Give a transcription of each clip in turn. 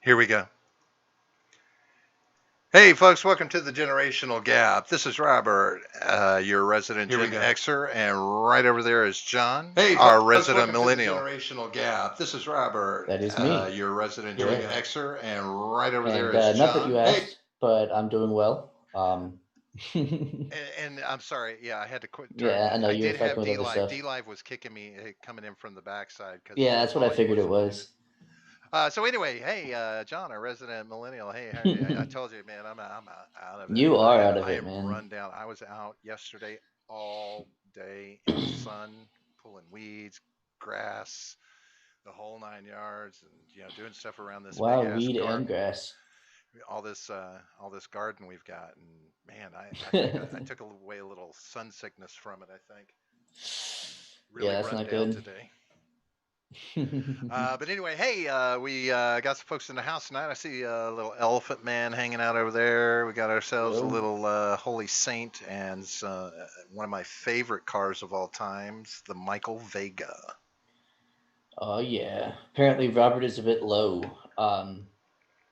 Here we go. Hey, folks, welcome to the Generational Gap. This is Robert, your resident Here we Gen go. Xer, and right over there is John, Hey, our folks, resident welcome to the millennial. Generational Gap. This is Robert, That is me. your resident Here we Gen go. Xer, and right over there And is not that John. you Hey, asked, but I'm doing well. and I'm sorry, yeah, I had to quit. Yeah, I know I you were did have fucking with D other Live. stuff. D Live was kicking me, coming in from the backside because Yeah, the that's what I volume figured it wasn't muted. was. So anyway, hey, John, our resident millennial. Hey, I told you, man, I'm out of it. You are out of I it, am man. run down. I was out yesterday all day in the sun, pulling weeds, grass, the whole 9 yards, and doing stuff around this big Wow, ass weed and garden. grass. All this garden we've got, and man, I took away a little sun sickness from it. I think Yeah, really that's run not down good. today. But anyway, hey, we got some folks in the house tonight. I see a little elephant man hanging out over there. We got ourselves a Yo. little Holy Saint and one of my favorite cars of all times, the Michael Vega. Oh yeah. Apparently Robert is a bit low.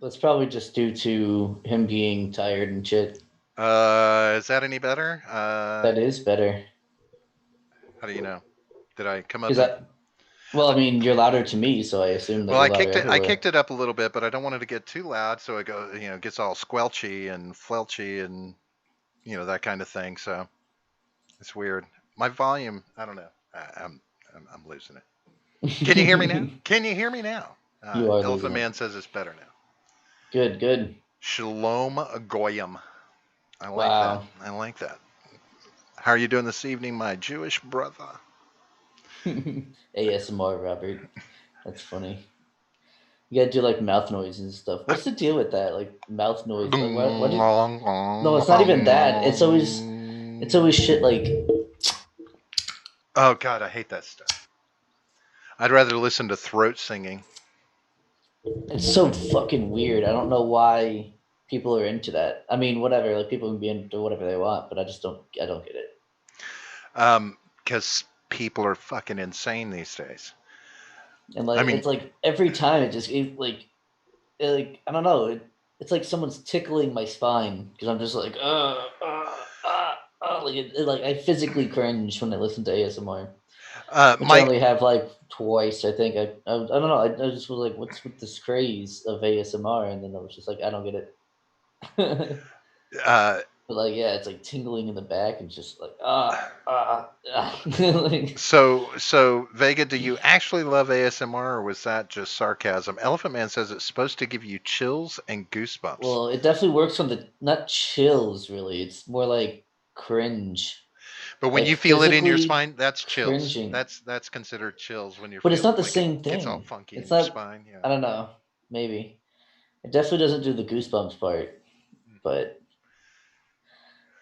That's probably just due to him being tired and shit. Is that any better? That is better. How do you know? Did I come up Because in? well, I mean, you're louder to me, so I assume that Well, you're louder I everywhere. kicked it up a little bit, but I don't want it to get too loud, so it gets all squelchy and flelchy and that kind of thing. So it's weird. My volume, I don't know. I'm losing it. Can you hear me now? Can you hear me now? You are Elephant losing it. Man says it's better now. Good, good. Shalom Goyim. I like that. Wow. I like that. How are you doing this evening, my Jewish brother? ASMR, Robert. That's funny. You gotta do like mouth noises and stuff. What's the deal with that? Like mouth noise. Like what? No, it's not even that. It's always shit like Oh God, I hate that stuff. I'd rather listen to throat singing. it's so fucking weird. I don't know why people are into that. I mean, whatever. Like people can be into whatever they want, but I don't get it. Because people are fucking insane these days. And I like mean, it's like every time like I don't know. It's like someone's tickling my spine because I'm just like like I physically cringe when I listen to ASMR. Which I Mike, only have like twice. I think I don't know. I just was like, what's with this craze of ASMR? And then I was just like, I don't get it. But uh, like, yeah, it's like tingling in the back and just like like, so Vega, do you actually love ASMR or was that just sarcasm? Elephant Man says it's supposed to give you chills and goosebumps. well, it definitely works on the not chills really. It's more like cringe, But when like you feel it in your physically spine, that's chills. cringing. That's considered chills when you But it's feel not the like it same gets all thing. funky in It's your not. spine. Yeah. I don't know. Maybe it definitely doesn't do the goosebumps part, but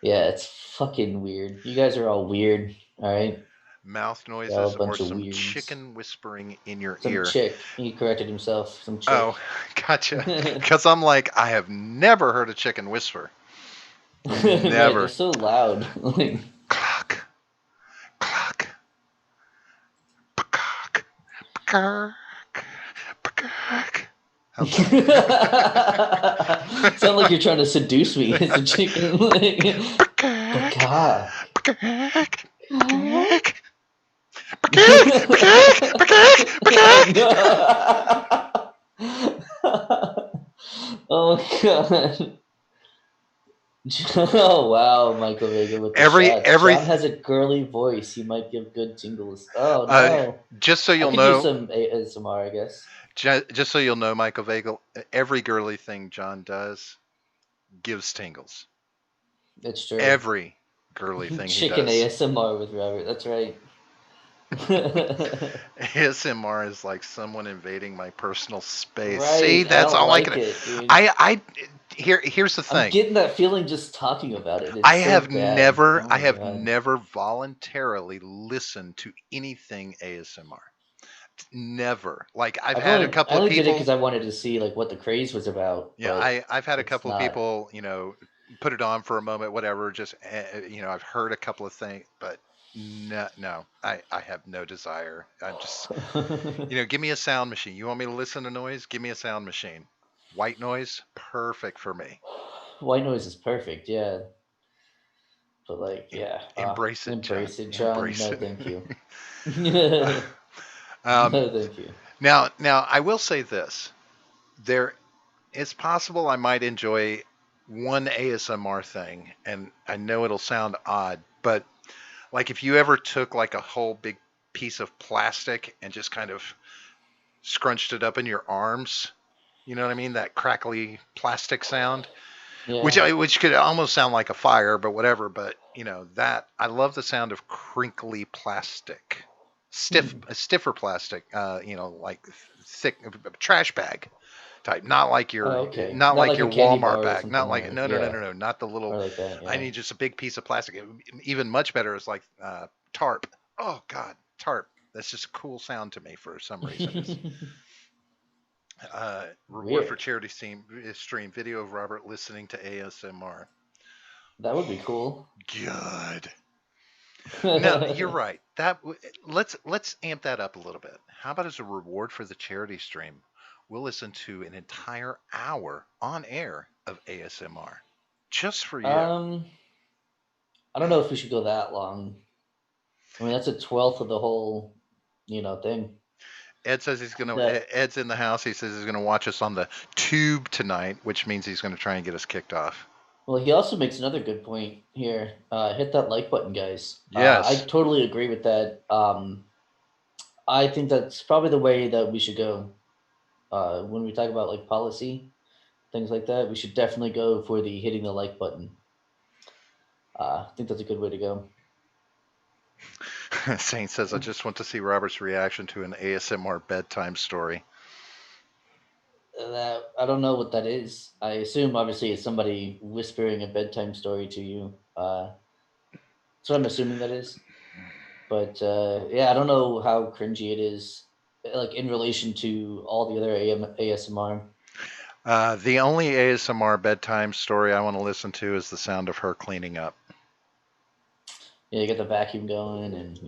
yeah, it's fucking weird. You guys are all weird, all right? Mouth You're all a noises or bunch of some weirds. chicken whispering in your Some ear. chick. He corrected himself. Some Oh, chick. gotcha. Because I'm like, I have never heard a chicken whisper. Right, they're Never. so loud. Like, Clock, clock, peacock, peacock, peacock. How's that? sound like you're trying to seduce me as a chicken. Like, Peacock, Baka. peacock, peacock, peacock, peacock, peacock, peacock. Oh my god. Oh wow, Michael Vega with the shots. Every John has a girly voice. He might give good tingles. Oh uh, no. just so I you'll could use know, some ASMR, I guess. just so you'll know, Michael Vagel, every girly thing John does gives tingles. It's true. Every girly thing he Chicken does. ASMR with Robert. That's right. ASMR is like someone invading my personal space. See, Right. I that's don't all I like can. it, dude. I here's the I'm thing. getting that feeling just talking about it. It's so bad. Oh I my have god. never voluntarily listened to anything ASMR. Never. Like I've had a I couple of only did it people. because I wanted to see like what the craze was about, Yeah, but I've had a it's couple of not. people, put it on for a moment, whatever. Just I've heard a couple of things, but no, I have no desire. I'm just, give me a sound machine. You want me to listen to noise? Give me a sound machine. White noise, perfect for me. White noise is perfect, yeah. But like, yeah, Embrace it, John. embrace it, John. Embrace No, it. thank you. No, um, thank you. now, I will say this: there, it's possible I might enjoy one ASMR thing, and I know it'll sound odd, but like if you ever took like a whole big piece of plastic and just kind of scrunched it up in your arms, you know what I mean? That crackly plastic sound, which Yeah. which could almost sound like a fire, but whatever. But that I love the sound of crinkly plastic, Hmm. stiffer plastic. Like thick trash bag type, not like Oh, your okay. not Not like like a your candy Walmart bar or bag, not something, like or no, yeah, no, not the little. or like that. I Yeah. need just a big piece of plastic. Even much better is like tarp. Oh God, tarp. That's just a cool sound to me for some reason. It's reward for Weird. charity stream video of Robert listening to ASMR. That would be cool. Good. No, you're right. Let's amp that up a little bit. How about as a reward for the charity stream, we'll listen to an entire hour on air of ASMR just for you. um, I don't know if we should go that long. I mean, that's a twelfth of the whole, thing. Ed says he's gonna. That Ed's in the house. He says he's gonna watch us on the tube tonight, which means he's gonna try and get us kicked off. Well, he also makes another good point here. Hit that like button, guys. I Yes. totally agree with that. I think that's probably the way that we should go. When we talk about like policy, things like that, we should definitely go for the hitting the like button. I think that's a good way to go. Saint says I just want to see Robert's reaction to an ASMR bedtime story. That I don't know what that is. I assume obviously it's somebody whispering a bedtime story to you. That's what I'm assuming that is. But yeah, I don't know how cringy it is, like in relation to all the other ASMR. The only ASMR bedtime story I want to listen to is the sound of her cleaning up. Yeah, you get the vacuum going and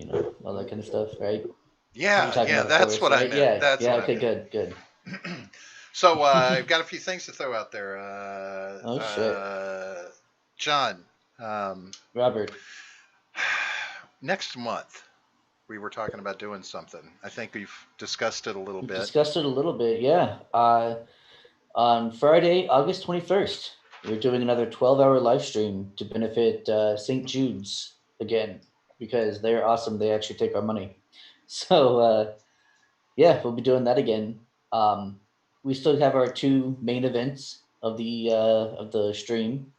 all that kind of stuff, right? That's what you're Yeah, talking yeah, about, of that's course, what I right? meant. Yeah, That's yeah. what I Okay, meant. good, good. So I've got a few things to throw out there. Oh shit, John, um, Robert. next month we were talking about doing something. I think we've discussed it a little We've bit. discussed it a little bit. Yeah. On Friday, August 21st, we're doing another 12-hour live stream to benefit St. Jude's again because they're awesome. They actually take our money. So yeah, we'll be doing that again. We still have our two main events of the stream,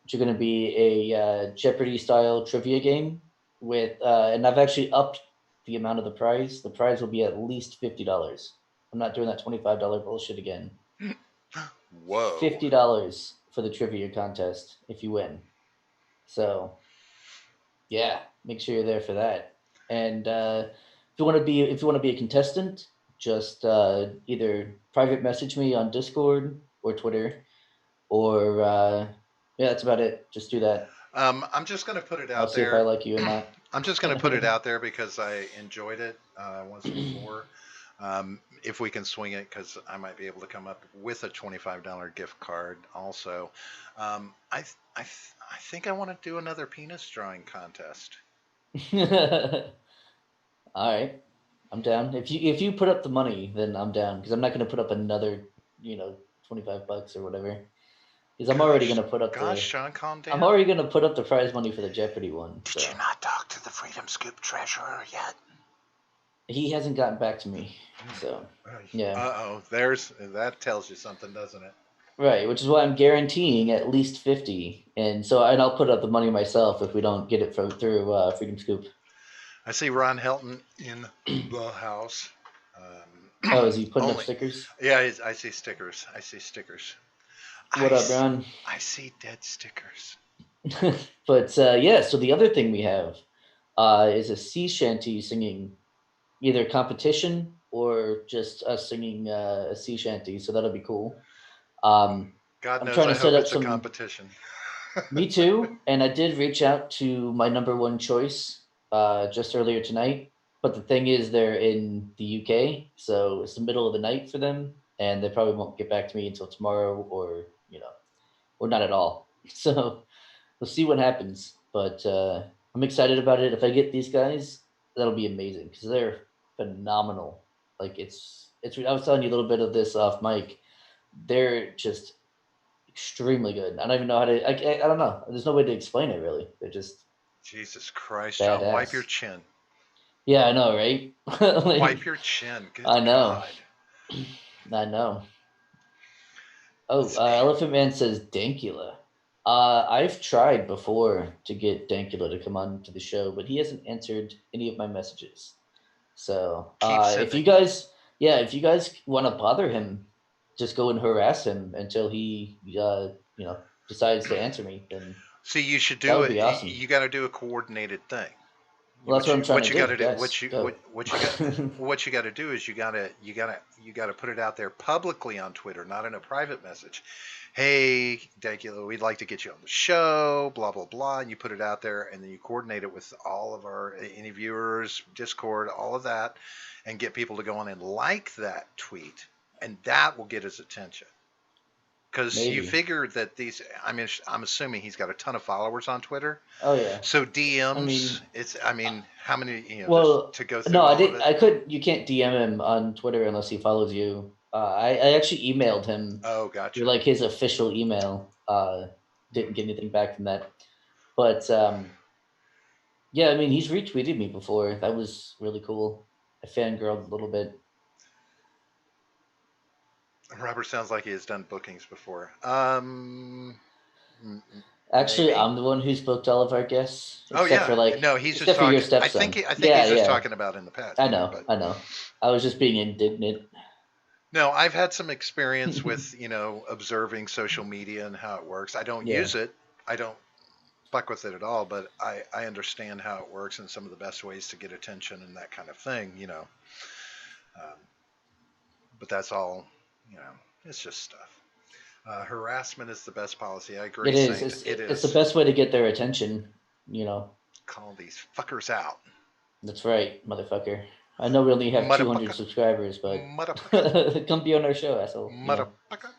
which are going to be a Jeopardy style trivia game and I've actually upped the amount of the prize. The prize will be at least $50. I'm not doing that $25 bullshit again. Whoa. $50 for the trivia contest if you win. So yeah, make sure you're there for that. And if you want to be a contestant, just either private message me on Discord or Twitter, or yeah, that's about it. Just do that. I'm just going to put it I'll out see if I there. like you or not. I'm just going to put it out there because I enjoyed it once before. If we can swing it, because I might be able to come up with a $25 gift card also. I think I want to do another penis drawing contest. All right, I'm down. If you put up the money, then I'm down because I'm not going to put up another, $25 or whatever. Because Gosh, gosh, Sean, calm I'm down. already gonna put up the prize money for the Jeopardy one. Did you So not talk to the Freedom Scoop treasurer yet? he hasn't gotten back to me. So yeah, Oh, there's that tells you something, doesn't it? right. Which is why I'm guaranteeing at least 50, and I'll put up the money myself if we don't get it through Freedom Scoop. I see Ron Helton in the house. Oh, is he putting up Only, stickers? yeah, I see stickers. I see stickers. What up, Ron? I see dead stickers. But yeah, so the other thing we have is a sea shanty singing, either competition or just us singing a sea shanty. So that'll be cool. Um, God I'm knows trying I to set hope up it's a some. competition. Me too. And I did reach out to my number one choice just earlier tonight. But the thing is, they're in the UK, so it's the middle of the night for them, and they probably won't get back to me until tomorrow, or or not at all. So we'll see what happens. But I'm excited about it. If I get these guys, that'll be amazing because they're phenomenal. Like it's. I was telling you a little bit of this off mic. They're just extremely good. I don't even know how to. I don't know. There's no way to explain it really. They're just Jesus Christ, John, wipe your badass. chin. Yeah, I know, right? Wipe Like, your chin. Good I know. God. I know. Oh, It's, Elephant Man says Dankula. I've tried before to get Dankula to come on to the show, but he hasn't answered any of my messages. So, keep if you sending them. guys, yeah, if you guys want to bother him, just go and harass him until he, decides to answer me. Then See, you should that do would it. be awesome. You got to do a coordinated thing. Well, that's what I'm trying What to you got do. to do? Yes, go. What you got to do is you got to put it out there publicly on Twitter, not in a private message. Hey, Dankula, we'd like to get you on the show, blah blah blah, and you put it out there, and then you coordinate it with all of our any viewers, Discord, all of that, and get people to go on and like that tweet, and that will get his attention. Because you Maybe. figure that these, I mean, I'm assuming he's got a ton of followers on Twitter. Oh yeah. So I DMs, mean, I mean, how many, there's well, to go no, through I all of did. it. I could. You can't DM him on Twitter unless he follows you. I actually emailed him Oh, through gotcha. like his official email. Didn't get anything back from that, but yeah, I mean, he's retweeted me before. That was really cool. I fangirled a little bit. Robert sounds like he has done bookings before. Actually, Maybe. I'm the one who's booked all of our guests, Oh yeah. No, he's just except for your talking. stepson. I think Yeah, he's just yeah. talking about in the past. I Yeah, know, but I know. I was just being indignant. no, I've had some experience with observing social media and how it works. I don't Yeah, use it. I don't fuck with it at all, but I understand how it works and some of the best ways to get attention and that kind of thing. Um, but that's all. You know, it's just stuff. Harassment is the best policy. I it agree, is. Saint. It's It it's the is. best way to get their attention. You know. Call these fuckers out. That's right, motherfucker. I know we only have 200 Motherfucker. subscribers, but Motherfucker. come be on our show, asshole. Motherfucker.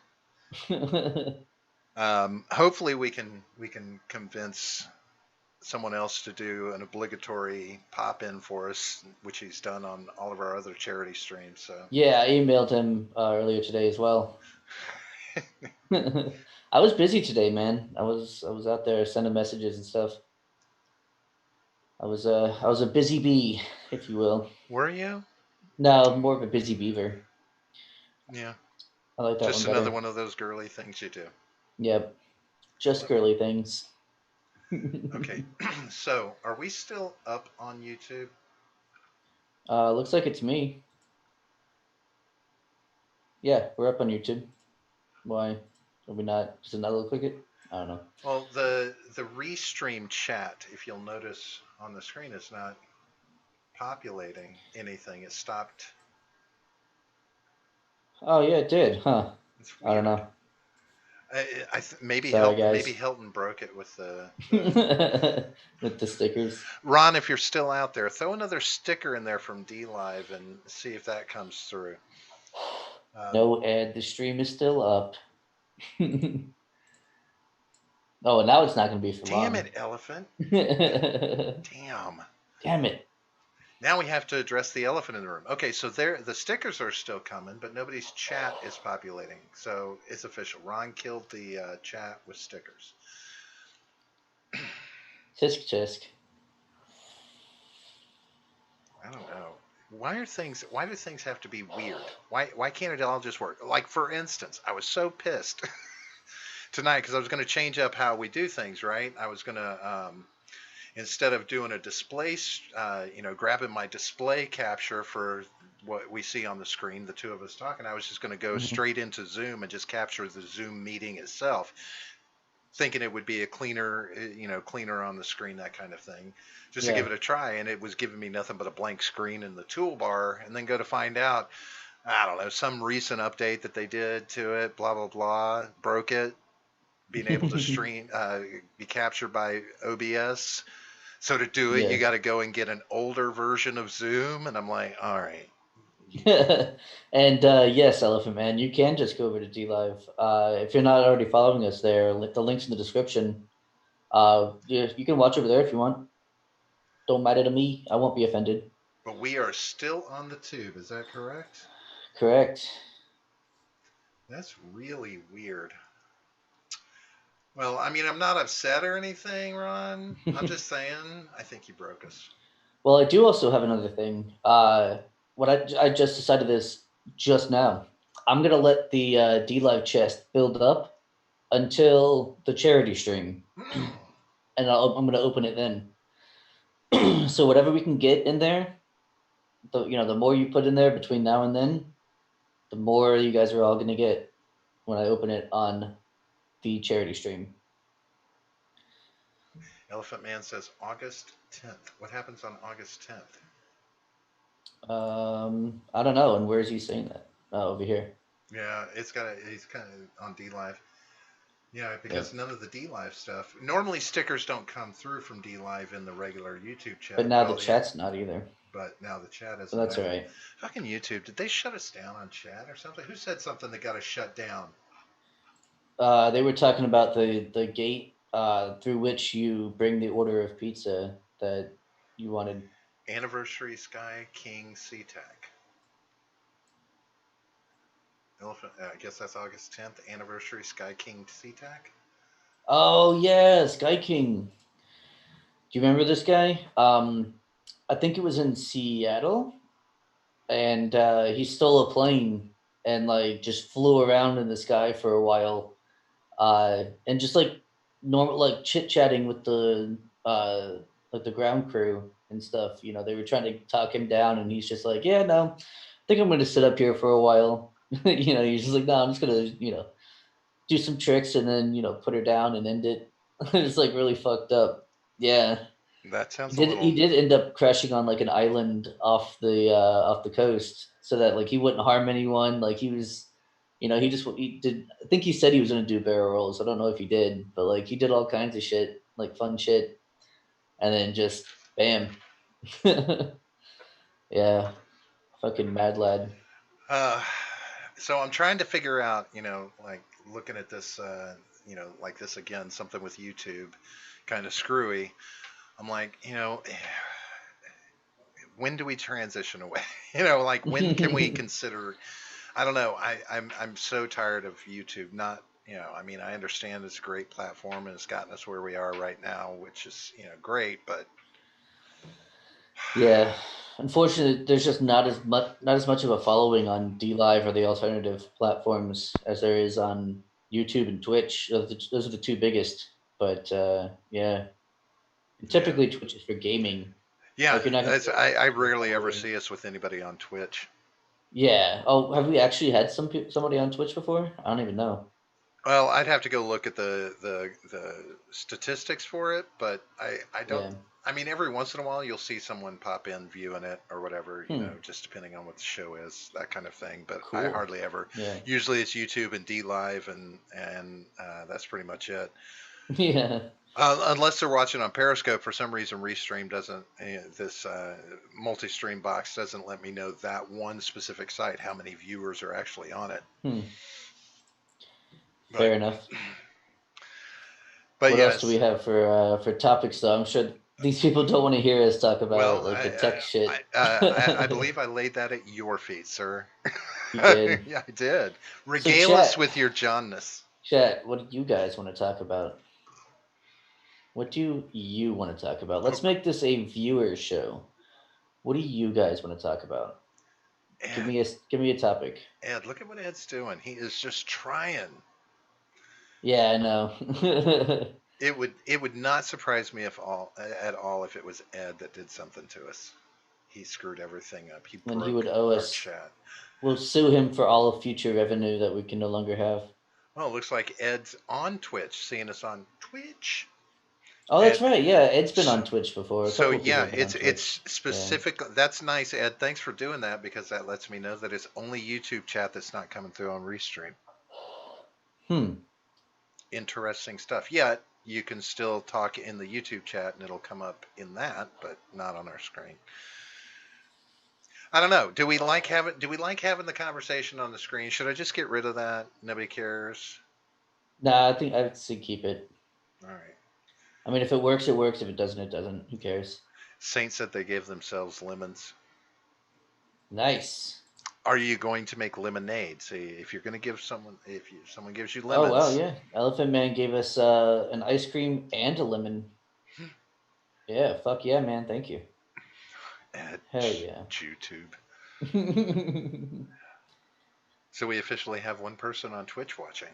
Hopefully we can convince someone else to do an obligatory pop in for us, which he's done on all of our other charity streams. So Yeah, I emailed him earlier today as well. I was busy today, man. I was out there sending messages and stuff. I was a busy bee, if you will. were you? No, more of a busy beaver. Yeah. I like that one Just another better. one of those girly things you do. Yep, just Love it. girly things. Okay. So are we still up on YouTube? Looks like it's me. Yeah, we're up on YouTube. Why are we not? Does it not look like it? I don't know. Well, the restream chat, if you'll notice on the screen, is not populating anything. It stopped. Oh yeah, it did, huh? It's I don't weird. know. Maybe Sorry, maybe guys. Hilton broke it with the With the stickers. Ron. If you're still out there, throw another sticker in there from D Live and see if that comes through. No, Ed, the stream is still up. Oh, now it's not going to be for Damn long. it, elephant! Damn. Damn it. Now we have to address the elephant in the room. Okay, so the stickers are still coming, but nobody's chat is populating. So it's official. Ron killed the chat with stickers. Tisk tisk. I don't know. Why do things have to be weird? Why can't it all just work? Like for instance, I was so pissed tonight because I was going to change up how we do things, right? I was going to instead of doing a display, grabbing my display capture for what we see on the screen, the two of us talking, I was just going to go Mhm. straight into Zoom and just capture the Zoom meeting itself, thinking it would be a cleaner on the screen, that kind of thing, just to Yeah. give it a try. And it was giving me nothing but a blank screen in the toolbar, and then go to find out, I don't know, some recent update that they did to it, blah, blah, blah, broke it, being able to stream, be captured by OBS. So to do it, Yeah. you got to go and get an older version of Zoom. And I'm like, all right, And yes, Elephant Man, you can just go over to DLive. If you're not already following us there, the link's in the description. You can watch over there if you want. Don't matter to me. I won't be offended. But we are still on the tube. Is that correct? Correct. That's really weird. Well, I mean, I'm not upset or anything, Ron. I'm just saying, I think you broke us. Well, I do also have another thing. What I just decided this just now. I'm gonna let the DLive chest build up until the charity stream, and I'm gonna open it then. So whatever we can get in there, the more you put in there between now and then, the more you guys are all gonna get when I open it on the charity stream. Elephant Man says August 10th. What happens on August 10th? I don't know. And where is he saying that? Oh, over here. Yeah, he's kind of on DLive. Yeah, because Yep. none of the DLive stuff. Normally, stickers don't come through from DLive in the regular YouTube But chat. now the Well, yeah, chat's not either. but now the chat But isn't that's all either. right. Fucking YouTube. Did they shut us down on chat or something? Who said something that got us shut down? They were talking about the gate through which you bring the order of pizza that you wanted. Anniversary Sky King SeaTac. Elephant. I guess that's August 10th. Anniversary Sky King SeaTac. Oh yeah, Sky King. Do you remember this guy? I think it was in Seattle, and he stole a plane and like just flew around in the sky for a while, and just like normal like chit chatting with the like the ground crew and stuff. They were trying to talk him down, and he's just like, "Yeah, no, I think I'm going to sit up here for a while." He's just like, "No, I'm just gonna do some tricks and then put her down and end it." It's like really fucked up. Yeah. That He sounds a did. He little. did end up crashing on like an island off the coast, so that like he wouldn't harm anyone. Like he was, he did. I think he said he was gonna do barrel rolls. I don't know if he did, but like he did all kinds of shit, like fun shit, and then just bam. Yeah, fucking mad lad. Uh, so I'm trying to figure out, like looking at this, like this again, something with YouTube, kind of screwy. I'm like, when do we transition away? Like when can we consider? I don't know. I'm so tired of YouTube. Not, I mean, I understand it's a great platform and it's gotten us where we are right now, which is, great. But Yeah, unfortunately, there's just not as much of a following on DLive or the alternative platforms as there is on YouTube and Twitch. Those are the two biggest. But yeah, and yeah, typically Twitch is for gaming. yeah. Like you're not gonna That's, get I a rarely ever following. see us with anybody on Twitch. Yeah. Oh, have we actually had somebody on Twitch before? I don't even know. Well, I'd have to go look at the statistics for it, but I don't. Yeah. I mean, every once in a while you'll see someone pop in viewing it or whatever, Hmm. just depending on what the show is, that kind of thing. But I Cool. hardly ever. Yeah. Usually it's YouTube and D Live, and that's pretty much it. Yeah. Unless they're watching on Periscope, for some reason, Restream doesn't. This multi-stream box doesn't let me know that one specific site how many viewers are actually on it. Hmm. But Fair enough. but What else do we yes. have for topics though? I'm sure these people don't want to hear us talk about Well, like the tech shit. I believe I laid that at your feet, sir. You did. Yeah, I did. So Regale us with your Jon-ness. chat, what do you guys want to talk about? What do you want to talk about? Oh, Let's make this a viewer show. What do you guys want to talk about? Give Ed, me a give me a topic. Ed, look at what Ed's doing. He is just trying. Yeah, I know. It would not surprise me if all at all if it was Ed that did something to us. He screwed everything up. He And he broke would owe our us. chat. We'll sue him for all of future revenue that we can no longer have. Well, it looks like Ed's on Twitch, seeing us on Twitch. Oh, that's Ed, right. Yeah, Ed's been so, on Twitch before. A So couple of people yeah, have been on it's Twitch. Yeah. specific. That's nice, Ed. Thanks for doing that because that lets me know that it's only YouTube chat that's not coming through on Restream. Hmm. Interesting stuff. Yet you can still talk in the YouTube chat and it'll come up in that, but not on our screen. I don't know. Do we like having the conversation on the screen? Should I just get rid of that? Nobody cares. Nah, I think I'd say keep it. All right. I mean, if it works, it works. If it doesn't, it doesn't. Who cares? Saint said they gave themselves lemons. Nice. Are you going to make lemonade? See, if you're going to someone gives you Oh wow, lemons, yeah. Elephant Man gave us an ice cream and a lemon. Yeah, fuck yeah, man. Thank you. at Hell yeah. YouTube. So we officially have one person on Twitch watching.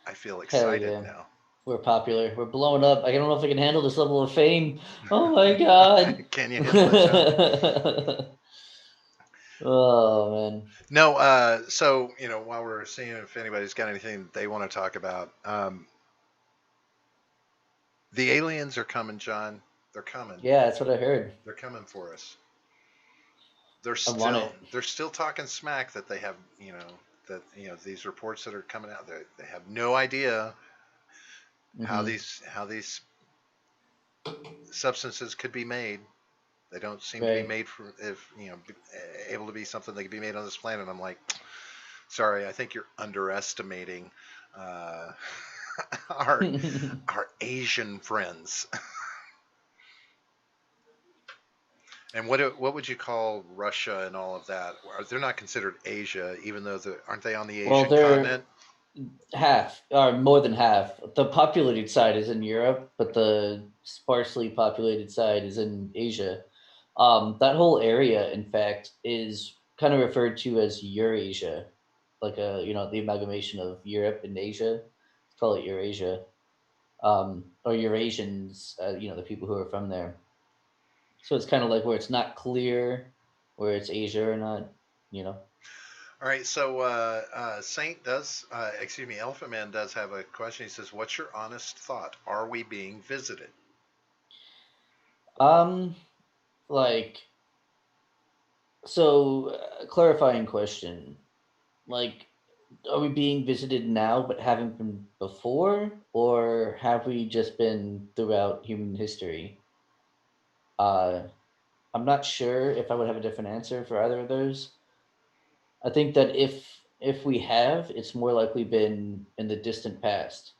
I feel Hell excited yeah. now. We're popular. We're blowing up. I don't know if I can handle this level of fame. Oh my god. Can you handle it, John? Oh man. No. So while we're seeing if anybody's got anything they want to talk about, the aliens are coming, John. They're coming. Yeah, that's what I heard. They're coming for us. They're I want still it. they're still talking smack that they have these reports that are coming out. They have no idea how Mm-hmm. these substances could be made. They don't seem to be Right. made for if able to be something that could be made on this planet. I'm like, sorry, I think you're underestimating uh, our our Asian friends. And what would you call Russia and all of that? They're not considered Asia, even though aren't they on the Well, Asian they're continent? half, or more than half. The populated side is in Europe, but the sparsely populated side is in Asia. That whole area, in fact, is kind of referred to as Eurasia, like the amalgamation of Europe and Asia. Call it Eurasia, or Eurasians. The people who are from there. So it's kind of like where it's not clear where it's Asia or not. You know. All right, so Elephant Man does have a question. He says, "What's your honest thought? Are we being visited?" Um, like so, clarifying question. Like, are we being visited now but haven't been before, or have we just been throughout human history? Uh, I'm not sure if I would have a different answer for either of those. I think that if we have, it's more likely been in the distant past.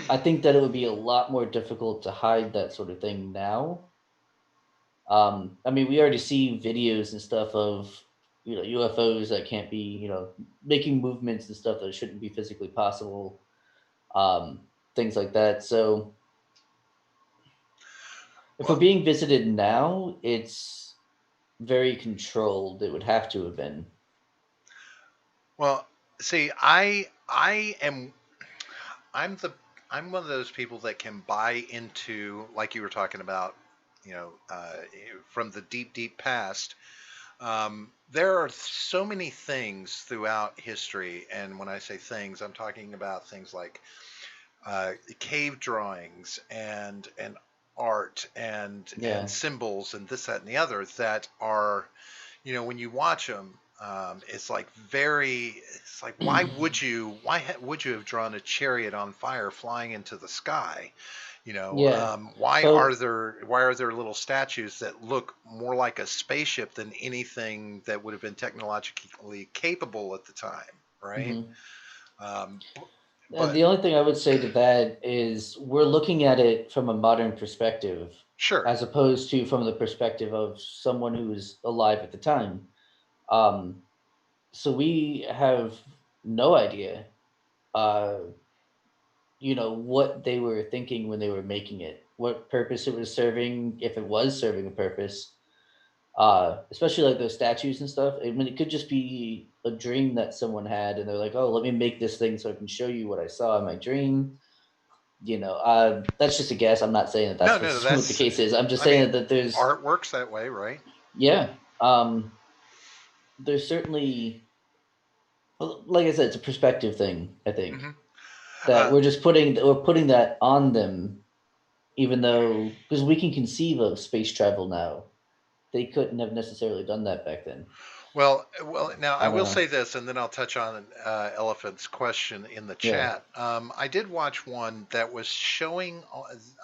I think that it would be a lot more difficult to hide that sort of thing now. I mean, we already see videos and stuff of UFOs that can't be making movements and stuff that shouldn't be physically possible, things like that. So if we're Well, being visited now, it's very controlled. It would have to have been. well, see, I'm the I'm one of those people that can buy into, like you were talking about, you know, uh, from the deep, deep past. There are so many things throughout history, and when I say things, I'm talking about things like cave drawings and art and Yeah. symbols and this, that, and the other that are, when you watch them, it's like, why would you have drawn a chariot on fire flying into the sky? Yeah. Why are So, there little statues that look more like a spaceship than anything that would have been technologically capable at the time, right? mhm. Um, And but the only thing I would say to that is we're looking at it from a modern perspective, sure. as opposed to from the perspective of someone who was alive at the time. Um, so we have no idea, uh, what they were thinking when they were making it, what purpose it was serving, if it was serving a purpose. Especially like those statues and stuff. I mean, it could just be a dream that someone had, and they're like, "Oh, let me make this thing so I can show you what I saw in my dream." That's just a guess. I'm not saying that No, that's no, what the that's. case is. I'm just I saying mean, that there's, art works that way, right? yeah, there's certainly, well, like I said, it's a perspective thing. I think Hmm. that Uh, we're putting that on them, even though because we can conceive of space travel now, they couldn't have necessarily done that back then. Well. Now I I don't will know. say this, and then I'll touch on Elephant's question in the Yeah. chat. I did watch one that was showing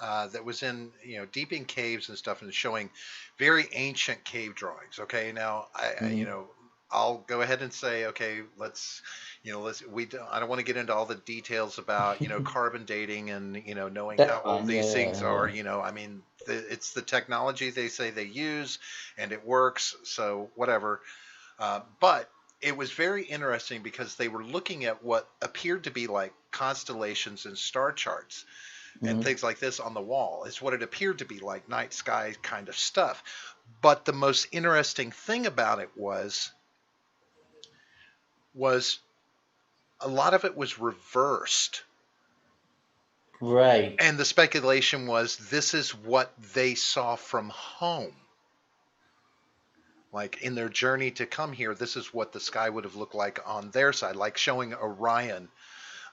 that was in deep in caves and stuff, and showing very ancient cave drawings. Okay, now Hmm. I'll go ahead and say, okay, I don't want to get into all the details about carbon dating and knowing That's how old fine. these Yeah, things yeah, are. yeah. I mean, it's the technology they say they use, and it works. So whatever. But it was very interesting because they were looking at what appeared to be like constellations and star charts and Hmm. things like this on the wall. It's what it appeared to be like night sky kind of stuff. But the most interesting thing about it was a lot of it was reversed. Right. And the speculation was this is what they saw from home. Like in their journey to come here, this is what the sky would have looked like on their side, like showing Orion.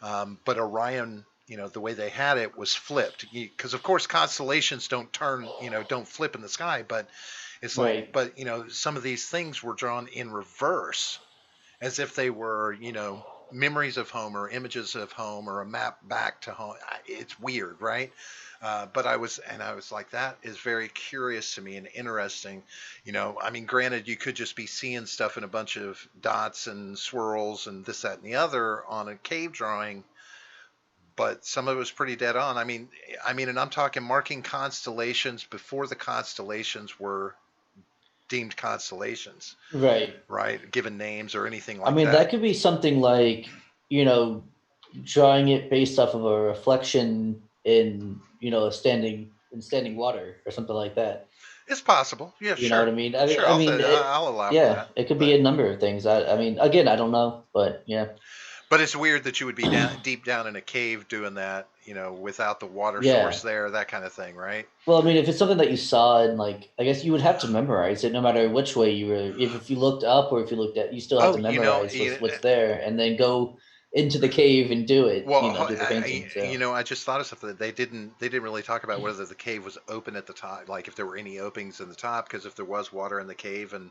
But Orion, the way they had it was flipped because, of course, constellations don't turn, don't flip in the sky. But it's like, Right. but some of these things were drawn in reverse, as if they were, memories of home or images of home or a map back to home. It's weird, right? I was like, that is very curious to me and interesting. I mean, granted, you could just be seeing stuff in a bunch of dots and swirls and this, that, and the other on a cave drawing, but some of it was pretty dead on. And I'm talking marking constellations before the constellations were deemed constellations, Right. right? Given names or anything I like mean, that that. could be something like, you know, drawing it based off of a reflection in, standing water or something like that. It's possible. Yeah, You know what sure, I mean? sure. I mean, I'll allow for yeah, that. it could be But a number of things. I mean, again, I don't know, but yeah, but it's weird that you would be down deep down in a cave doing that, without the water source yeah. there, that kind of thing, right? Well, I mean, if it's something that you saw and like, I guess you would have to memorize it no matter which way you were. If you looked up or if you looked at, you still have Oh, to memorize you, what's there and then go into the cave and do it. well, Do the painting. So I just thought of something. They didn't really talk about whether the cave was open at the top, like if there were any openings in the top, because if there was water in the cave and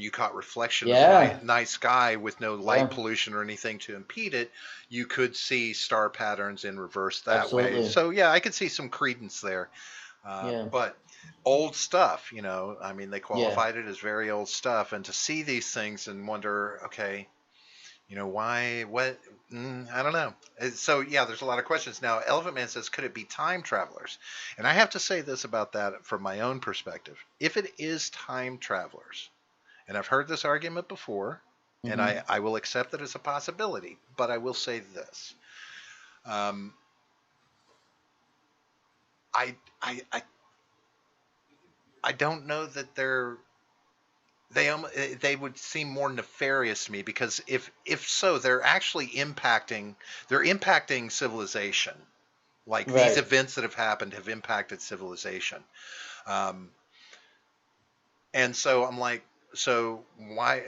you caught reflection of the yeah, night sky with no light yeah, pollution or anything to impede it, you could see star patterns in reverse that way. absolutely. So yeah, I could see some credence there. Yeah, But old stuff, I mean, they yeah. qualified it as very old stuff, and to see these things and wonder, okay, why, what, I don't know. So yeah, there's a lot of questions. Now, Elephant Man says, could it be time travelers? And I have to say this about that from my own perspective. If it is time travelers, and I've heard this argument before, and Hmm. I will accept that as a possibility, but I will say this. Um, I, I, I, I don't know that they would seem more nefarious to me, because if so, they're impacting civilization. Like, these Right. events that have impacted civilization. um, and so I'm like, so why,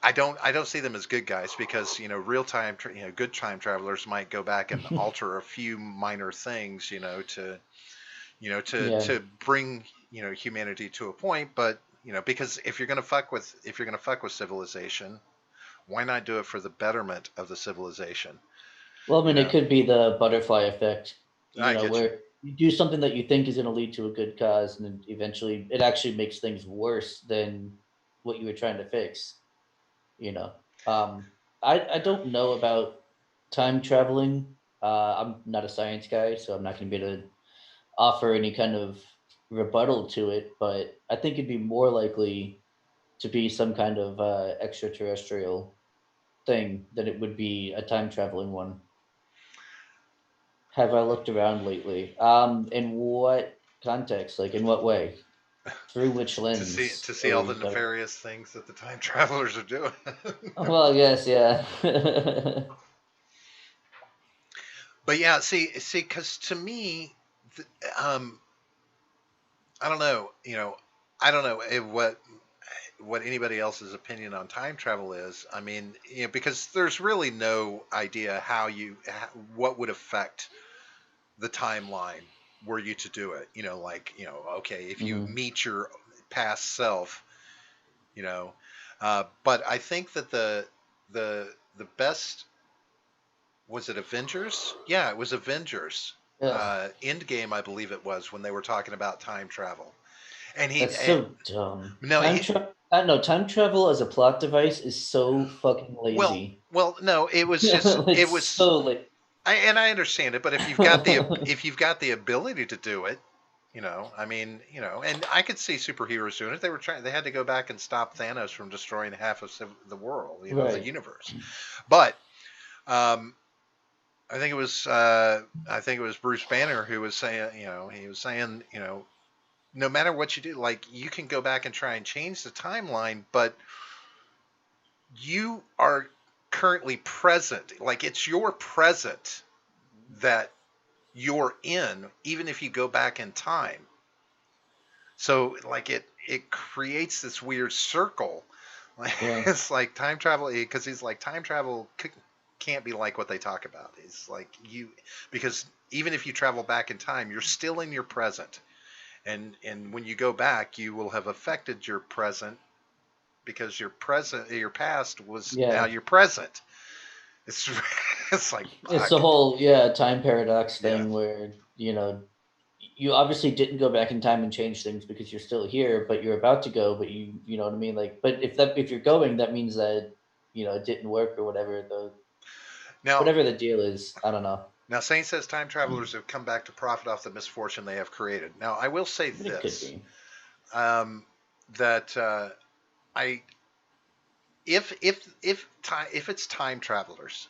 I don't see them as good guys, because real time good time travelers might go back and alter a few minor things, Yeah. to bring humanity to a point. But because if you're gonna fuck with civilization, why not do it for the betterment of the civilization? Well, I You mean, it know, could be the butterfly effect, I get you. where you do something that you think is going to lead to a good cause, and then eventually it actually makes things worse than what you were trying to fix. You know, um, I don't know about time traveling. I'm not a science guy, so I'm not going to be able to offer any kind of rebuttal to it. But I think it'd be more likely to be some kind of extraterrestrial thing than it would be a time traveling one. Have I looked around lately? In what context? Like, in what way? Through which to see lens to see are all the we talking? nefarious things that the time travelers are doing. Well, yes, yeah. But yeah, see, because to me, th- um, I don't know, I don't know what anybody else's opinion on time travel is. I mean, because there's really no idea what would affect the timeline were you to do it. Like, okay, if you Hmm. meet your past self, you know, But I think that the best, was it Avengers? Yeah, it was Avengers. Ugh, Endgame, I believe it was, when they were talking about time travel. And that's so dumb. no, Time travel as a plot device is so fucking well, lazy. no, it was just, it It's was, so late. and I understand it, but if you've got the ability to do it, I mean, and I could see superheroes doing it. They had to go back and stop Thanos from destroying half of the world, the Right. universe. But um, I think it was Bruce Banner who was saying, he was saying, no matter what you do, like you can go back and try and change the timeline, but you are currently present. Like it's your present that you're in, even if you go back in time. So like it creates this weird circle. Yeah. It's like time travel, because he's like time travel can't be like what they talk about. It's like because even if you travel back in time, you're still in your present, and when you go back, you will have affected your present because your past was now Yeah. your present. It's it's like It's the fuck. whole time paradox Yeah. thing where, you obviously didn't go back in time and change things because you're still here, but you're about to go, but you know what I mean? Like, but if you're going, that means that, it didn't work or Now whatever the deal is. I don't know. now Saint says time travelers have come back to profit off the misfortune they have created. Now I will say But it could this, be. um, that I if it's time travelers,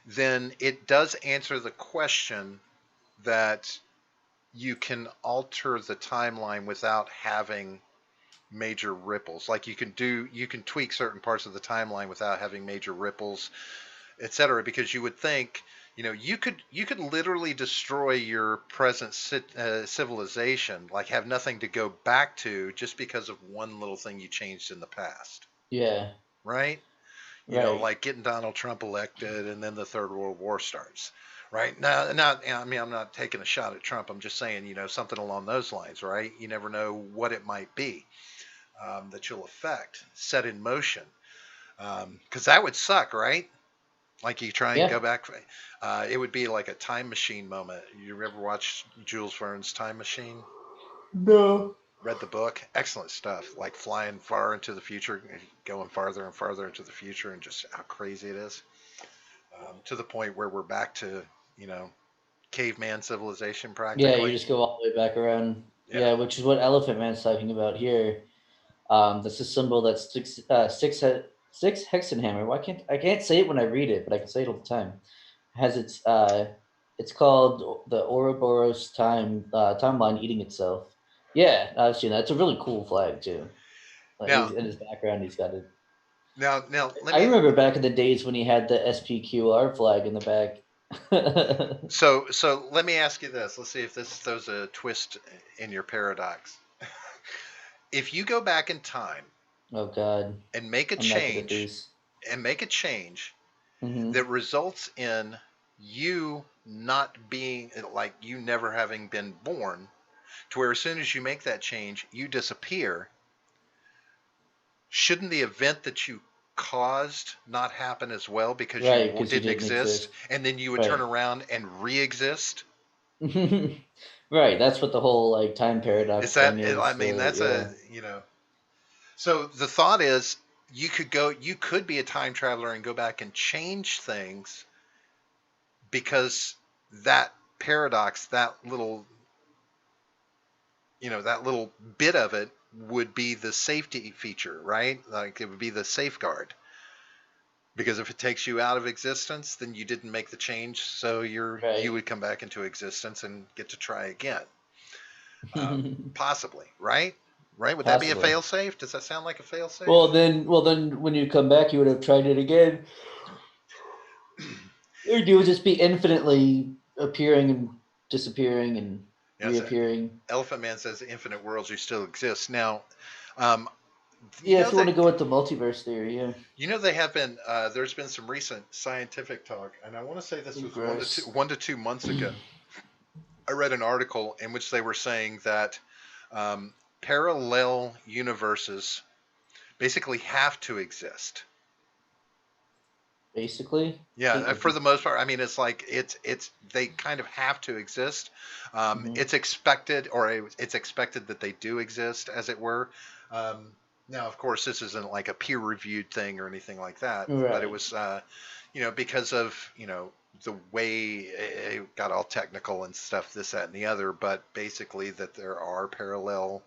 then it does answer the question that you can alter the timeline without having major ripples. Like you can tweak certain parts of the timeline without having major ripples, etc. Because you would think, you could literally destroy your present civilization, like have nothing to go back to just because of one little thing you changed in the past, Yeah. right? Right. Like getting Donald Trump elected, and then the Third World War starts. Right now, not I mean, I'm not taking a shot at Trump. I'm just saying, something along those lines, right? You never know what it might be, that you'll affect, set in motion, because that would suck, right? Like you try and Yeah. go back, it would be like a time machine moment. You ever watch Jules Verne's Time Machine? No. Read the book? Excellent stuff. Like flying far into the future, going farther and farther into the future, and just how crazy it is, to the point where we're back to, you know, caveman civilization Yeah, you practically. just go all the way back around. Yeah. Yeah, which is what Elephant Man's talking about here. That's a symbol that's six hexenhammer. Why can't I can't say it when I read it, but I can say it all the time. Has it's called the Ouroboros timeline eating itself. Yeah, I've seen that. It's a really cool flag too. He's Now, in his background. He's got it. now, let I me. remember back in the days when he had the SPQR flag in the back. So let me ask you this. Let's see if this throws a twist in your paradox. If you go back in time Oh God, and make a I'm not good at change, these. and make a change that Hmm. results in you not being, like, you never having been born, to where as soon as you make that change, you disappear, shouldn't the event that you caused not happen as well because Right, you because you didn't didn't exist, exist. and then you would turn Right. around and re-exist? Right. That's what the whole like time Is paradox that, thing I is. mean, that's a, Yeah. so the thought is, you could be a time traveler and go back and change things, because that paradox, that little bit of it would be the safety feature, right? Like it would be the safeguard. Because if it takes you out of existence, then you didn't make the change, so you Right. would come back into existence and get to try again. Possibly, right? Right? Would that be a Possibly. fail safe? Does that sound like a fail safe? Well then, when you come back, you would have tried it again. Or you would just be infinitely appearing and disappearing and Yes. reappearing. Elephant Man says infinite worlds, you still exist. Now, um, you Yeah, know if you want that to go with the multiverse theory, yeah. they have been, there's been some recent scientific talk, and I want to say this was Gross. 1 to 2 months ago. I read an article in which they were saying that, parallel universes basically have to exist. Basically, Yeah, for the most part. I mean, it's like it's they kind of have to exist. mm-hmm. It's expected, or it's expected that they do exist, as it were. Um, Now, of course, this isn't like a peer-reviewed thing or anything like that, but it Right. was, because of the way it got all technical and stuff, this, that, and the other. But basically, that there are parallel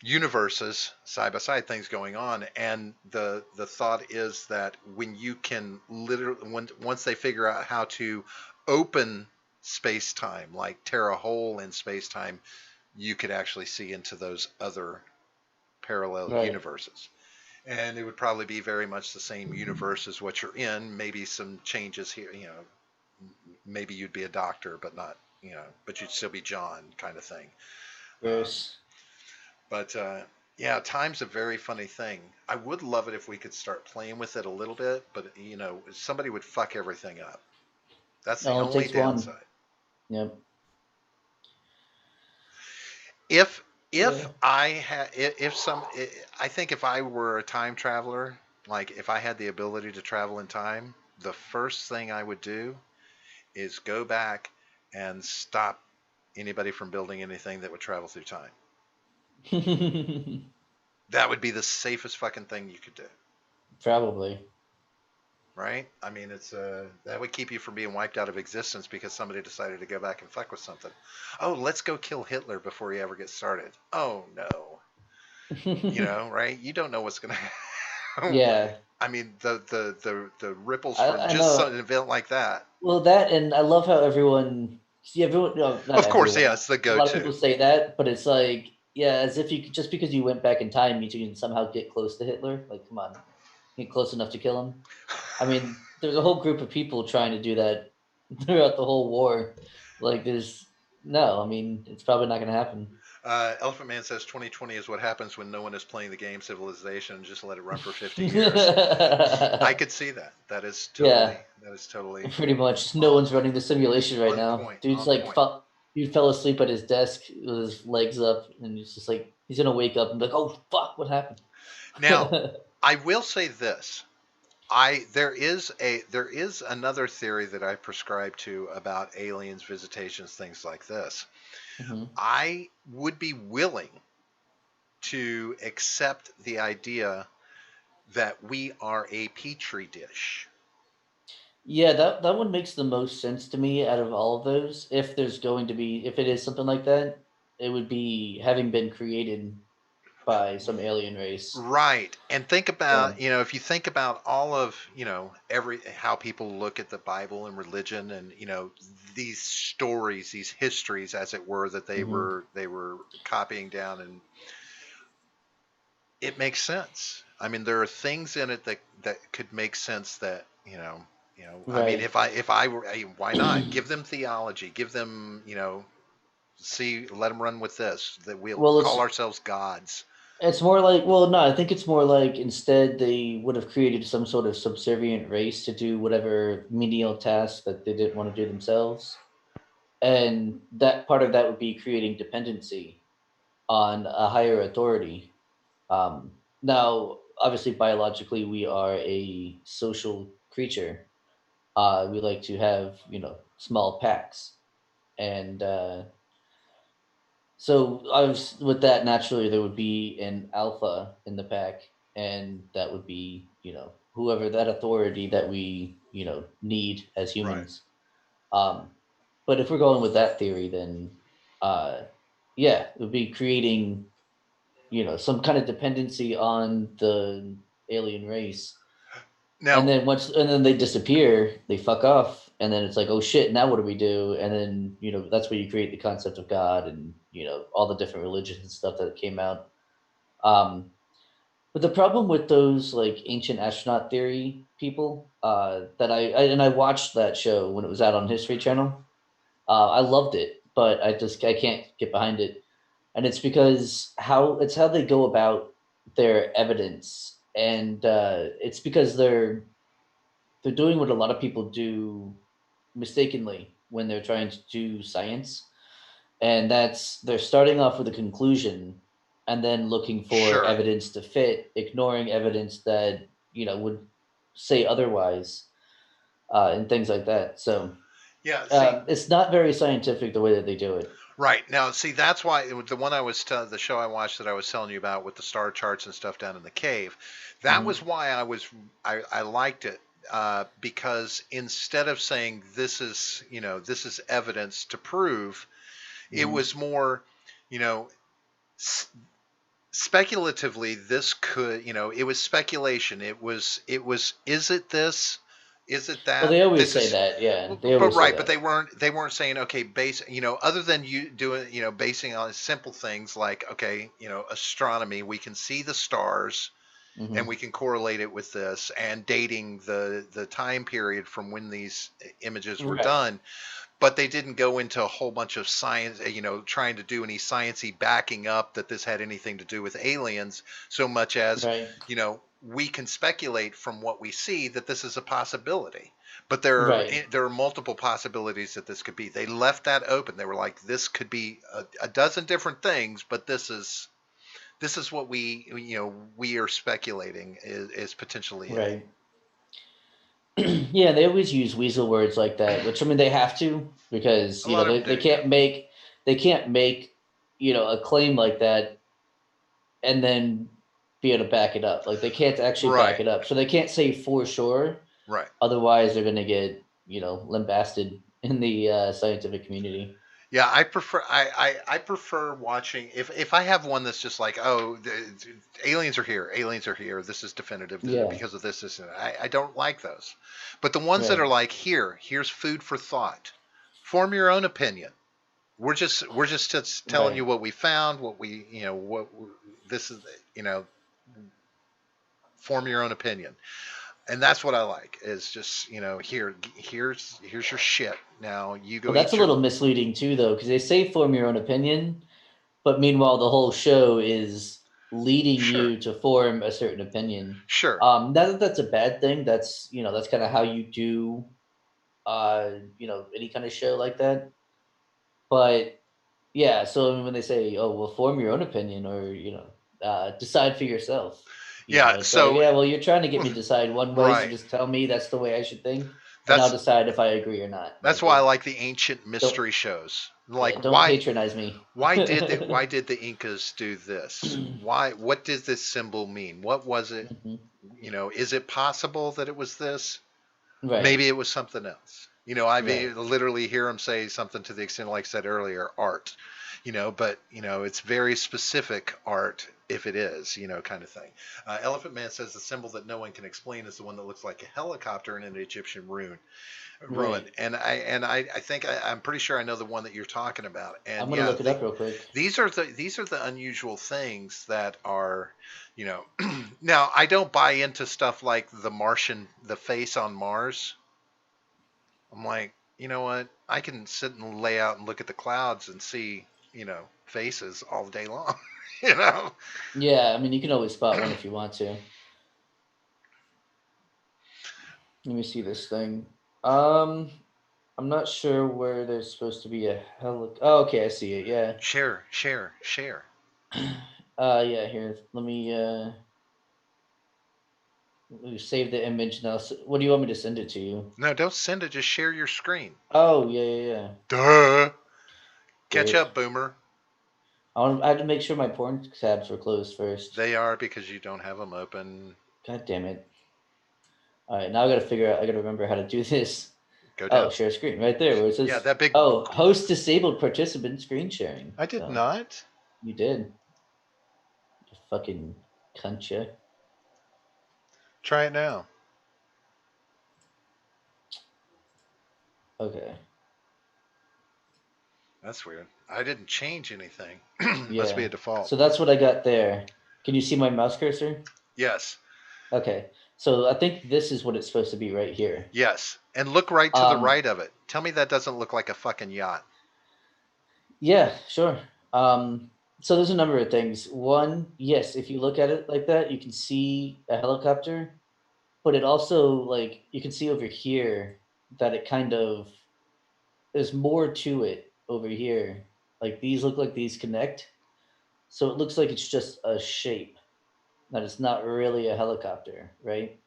universes, side by side things going on, and the thought is that when you can literally, once they figure out how to open space time, like tear a hole in space time, you could actually see into those other parallel Right. universes, and it would probably be very much the same universe as what you're in, maybe some changes here, maybe you'd be a doctor but not, but you'd still be John, kind of thing. um, Yes. But yeah, time's a very funny thing. I would love it if we could start playing with it a little bit, but somebody would fuck everything up. That's the No, it only takes one. downside. Yep. If Yeah. if I had if some I think if I were a time traveler, like if I had the ability to travel in time, the first thing I would do is go back and stop anybody from building anything that would travel through time. That would be the safest fucking thing you could do. Probably. Right? I mean, it's that would keep you from being wiped out of existence because somebody decided to go back and fuck with something. Oh, let's go kill Hitler before he ever gets started. Oh no, right? You don't know what's gonna happen. Yeah. I mean, the ripples from I just know. an event like that. Well, that, and I love how everyone see everyone. No, not Of course, everyone. yeah, it's the A lot of people go-to. say that, but it's like, yeah, as if you could, just because you went back in time, you can somehow get close to Hitler. Like, come on, get close enough to kill him. I mean, there's a whole group of people trying to do that throughout the whole war. Like, there's no. I mean, it's probably not going to happen. Elephant Man says 2020 is what happens when no one is playing the game Civilization. Just let it run for 50 years. I could see that. Yeah, That is totally pretty much. No on one's running the simulation right on now. point. Dude's On like, point. dude fell asleep at his desk with his legs up, and he's just like, he's gonna wake up and be like, oh fuck, what happened? Now, I will say this. I there is another theory that I prescribe to about aliens, visitations, things like this. hmm I would be willing to accept the idea that we are a petri dish. Yeah, that one makes the most sense to me out of all of those. If there's going to be, if it is something like that, it would be having been created by some alien race. Right. And think So, about, if you think about all of, every how people look at the Bible and religion, and, these stories, these histories, as it were, that hmm they were copying down, and it makes sense. I mean, there are things in it that could make sense, that, I mean, right. if I were, why not give them theology, give them, see, let them run with this, that we'll Well, call ourselves gods. it's more like, well, no, I think it's more like instead they would have created some sort of subservient race to do whatever menial task that they didn't want to do themselves. And that part of that would be creating dependency on a higher authority. Now, obviously, biologically, we are a social creature. We like to have, small packs. And so I was with that. Naturally, there would be an alpha in the pack, and that would be, whoever that authority that we, need as Right. humans. Um, but if we're going with that theory, then uh, yeah, it would be creating, some kind of dependency on the alien race. And Now, then and then they disappear, they fuck off, and then it's like, oh shit, now what do we do? And then, that's where you create the concept of God and, all the different religions and stuff that came out. Um, but the problem with those like ancient astronaut theory people, that I watched that show when it was out on History Channel. I loved it, but I can't get behind it, and it's because how they go about their evidence, and it's because they're doing what a lot of people do mistakenly when they're trying to do science, and that's they're starting off with a conclusion, and then looking for Sure. evidence to fit, ignoring evidence that would say otherwise, and things like that. So Yeah. See. it's not very scientific the way that they do it. Right now, see that's why the one the show I watched that I was telling you about with the star charts and stuff down in the cave. That Mm-hmm. was why I liked it, because instead of saying this is evidence to prove, it Mm-hmm. was more, you know, speculatively this could, it was speculation. It was is it this, is it Well, that, they always this say is. that. Yeah, Well, they but always say right, but that. they weren't saying, okay, other than you doing, basing on simple things like, okay, astronomy, we can see the stars and Mm-hmm. we can correlate it with this, and dating the time period from when these images were Right. done. But they didn't go into a whole bunch of science, trying to do any sciencey backing up that this had anything to do with aliens, so much as, Right. we can speculate from what we see that this is a possibility. But there are multiple possibilities that this could be. They left that open. They were like, this could be a dozen different things, but this is what we are speculating is potentially it. Right. Yeah, they always use weasel words like that, which I mean they have to because A lot of them they do, yeah. can't make a claim like that and then be able to back it up. Like they can't actually back Right, it up, so they can't say for sure. right. Otherwise, they're gonna get lambasted in the scientific community. Yeah, I prefer watching, if I have one that's just like, oh, aliens are here, this is definitive Yeah. because of this and that. I don't like those. But the ones that are Right. like, here's food for thought, form your own opinion. We're just telling you Right. what we found, what this is, you know form your own opinion. And that's what I like, is just, here's your shit, now you Well, go that's a eat your. little misleading too, though, because they say form your own opinion, but meanwhile, the whole show is leading Sure, you to form a certain opinion. sure. Not that that's a bad thing. That's kind of how you do, any kind of show like that. But yeah, so I mean, when they say, "Oh, well, form your own opinion," or decide for yourself, Yeah, it's like, so yeah, well, you're trying to get me to decide one way, so right. just tell me that's the way I should think, and I'll That's decide if I agree or not. that's Like, why I like the ancient don't mystery shows. yeah, Like, don't why patronize me. why did the Incas do this? What did this symbol mean? What was it? Mhm. Is it possible that it was this? Right, Maybe it was something else. I right, literally hear him say something to the extent, like I said earlier, art. But it's very specific art, if it is, kind of thing. Elephant Man says the symbol that no one can explain is the one that looks like a helicopter in an Egyptian ruin. right. And I think I'm pretty sure I know the one that you're talking about. I'm And gonna yeah, look it up real quick. these are the unusual things that are, you know. Now I don't buy into stuff like the face on Mars. I'm like, you know what? I can sit and lay out and look at the clouds and see, faces all day long. you know. Yeah, I mean, you can always spot one if you want to. Let me see this thing. Um, I'm not sure where there's supposed to be a Oh, okay, I see it. Yeah. Share, share, share. Yeah. Here, let me save the image now. What do you want me to send it to you? No, don't send it. Just share your screen. Oh, yeah, yeah, yeah. Duh. Catch Great. up, boomer. I had to make sure my porn tabs were closed first. They are, because you don't have them open. God damn it! All right, now I gotta figure out. I gotta remember how to do this. Go Oh, down. share screen right there where it Yeah, says, that big. "Oh, host disabled participant screen sharing." I did So not. you did, you fucking cunt ya. Try it now. Okay, That's weird. I didn't change anything. Must be yeah. a default. So that's what I got there. Can you see my mouse cursor? Yes. Okay, so I think this is what it's supposed to be right here. Yes. And look right to the Um, right of it. Tell me that doesn't look like a fucking yacht. yeah, sure. Um, so there's a number of things. One, yes, if you look at it like that, you can see a helicopter, but it also like you can see over here that it kind of there's more to it over here. Like these look like these connect. So it looks like it's just a shape, that it's not really a helicopter, right?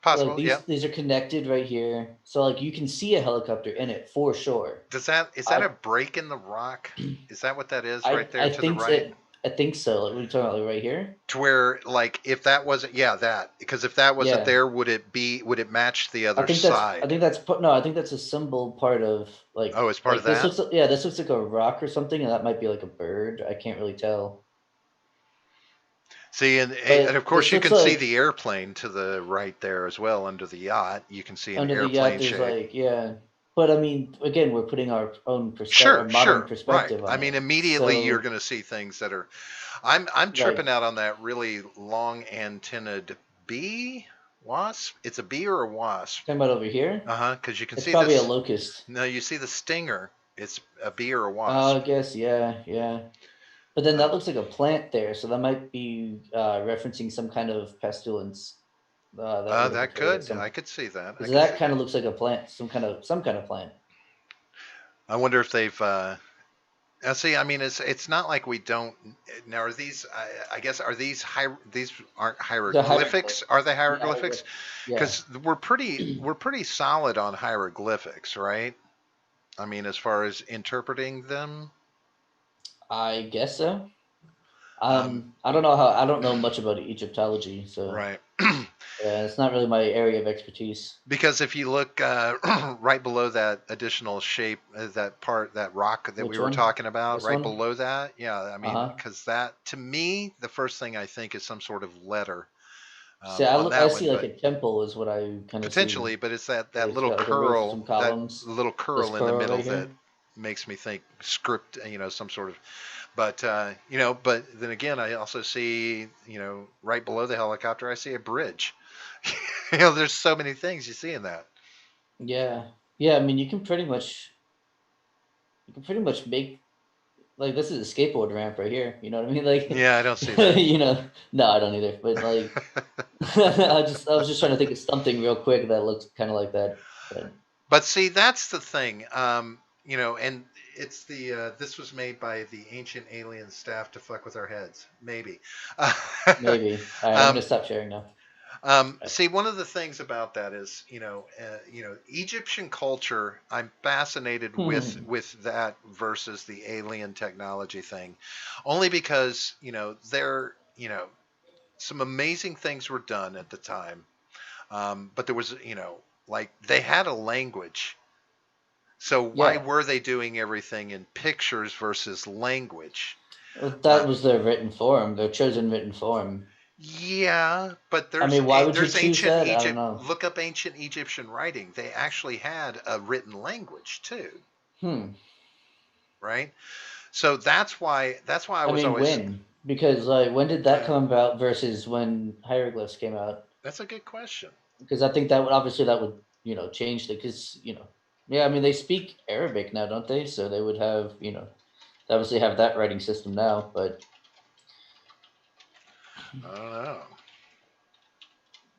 So like Possible, yeah. these are connected right here. So like you can see a helicopter in it for sure. Is that I a break in the rock? Is that what that is right there I to the think right? it I think so. Like, what are you talking about? Like right here? To where, like, if that wasn't, yeah, that, because if that wasn't Yeah. there, would it match the other I side? think that's no, I think that's a symbol part of Oh, it's part of like this that. looks yeah, this looks like a rock or something, and that might be like a bird. I can't really tell. See, and of But course this you looks can see like the airplane to the right there as well under the yacht. You can see an under the yacht airplane there's shape. like yeah. But I mean, again, we're putting our own Sure, our modern sure, right. perspective I on mean, it. immediately you're So going to see things that are. I'm right. tripping out on that really long antennaed bee wasp. It's a bee or a wasp? Talking about over here, Because you can it's see probably a this. locust. No, you see the stinger. It's a bee or a wasp. I guess yeah, yeah. But then Uh, that looks like a plant there, so that might be referencing some kind of pestilence that would have that occurred at could. some. I could see that. I Because could see that kind that. of looks like a plant, some kind of plant. I wonder if they've. See, I mean, it's not like we don't. Now, are these? I guess are these these aren't The hieroglyphics? hieroglyphs. Are they Yeah, hieroglyphics? hieroglyphs. Yeah, Because we're pretty solid on hieroglyphics, right? I mean, as far as interpreting them, I guess so. um, I don't know how. I don't know much about Egyptology, so right? yeah, it's not really my area of expertise. Because if you look right below that additional shape, that part, that rock that we Which were one? talking about, This right one? below that, yeah, I Uh mean, huh. because that to me, the first thing I think is some sort of letter See, on I that one, see like but a temple is what I kind of see. potentially, but it's that It's little got like a roof, some curl, columns. This in the curl middle right that here. makes me think script, some sort of. But but then again, I also see, right below the helicopter, I see a bridge. There's so many things you see in that. Yeah, yeah. I mean, you can pretty much make like this is a skateboard ramp right here. You know what I mean? Like, Yeah, I don't see that. no, I don't either. But like, I was just trying to think of something real quick that looks kind of like that. But But see, that's the thing. And it's the this was made by the ancient alien staff to fuck with our heads, maybe. maybe. All right, I'm gonna um, stop sharing now. All See, one of the things about that is, Egyptian culture. I'm fascinated right. with that versus the alien technology thing, only because there, some amazing things were done at the time, but there was, like they had a language. So why Yeah, were they doing everything in pictures versus language? well, Uh, that was their written form, their chosen written form. yeah, but I mean, why would you there's choose ancient that? I don't Egypt. know. Look up ancient Egyptian writing. They actually had a written language too, Hmm. right? So that's why I I was mean, always. when? Because like, when did that Uh, come about versus when hieroglyphs came out? that's a good question. Because I think that would obviously that would change the because yeah, I mean they speak Arabic now, don't they? So they would have they obviously have that writing system now, but I don't know.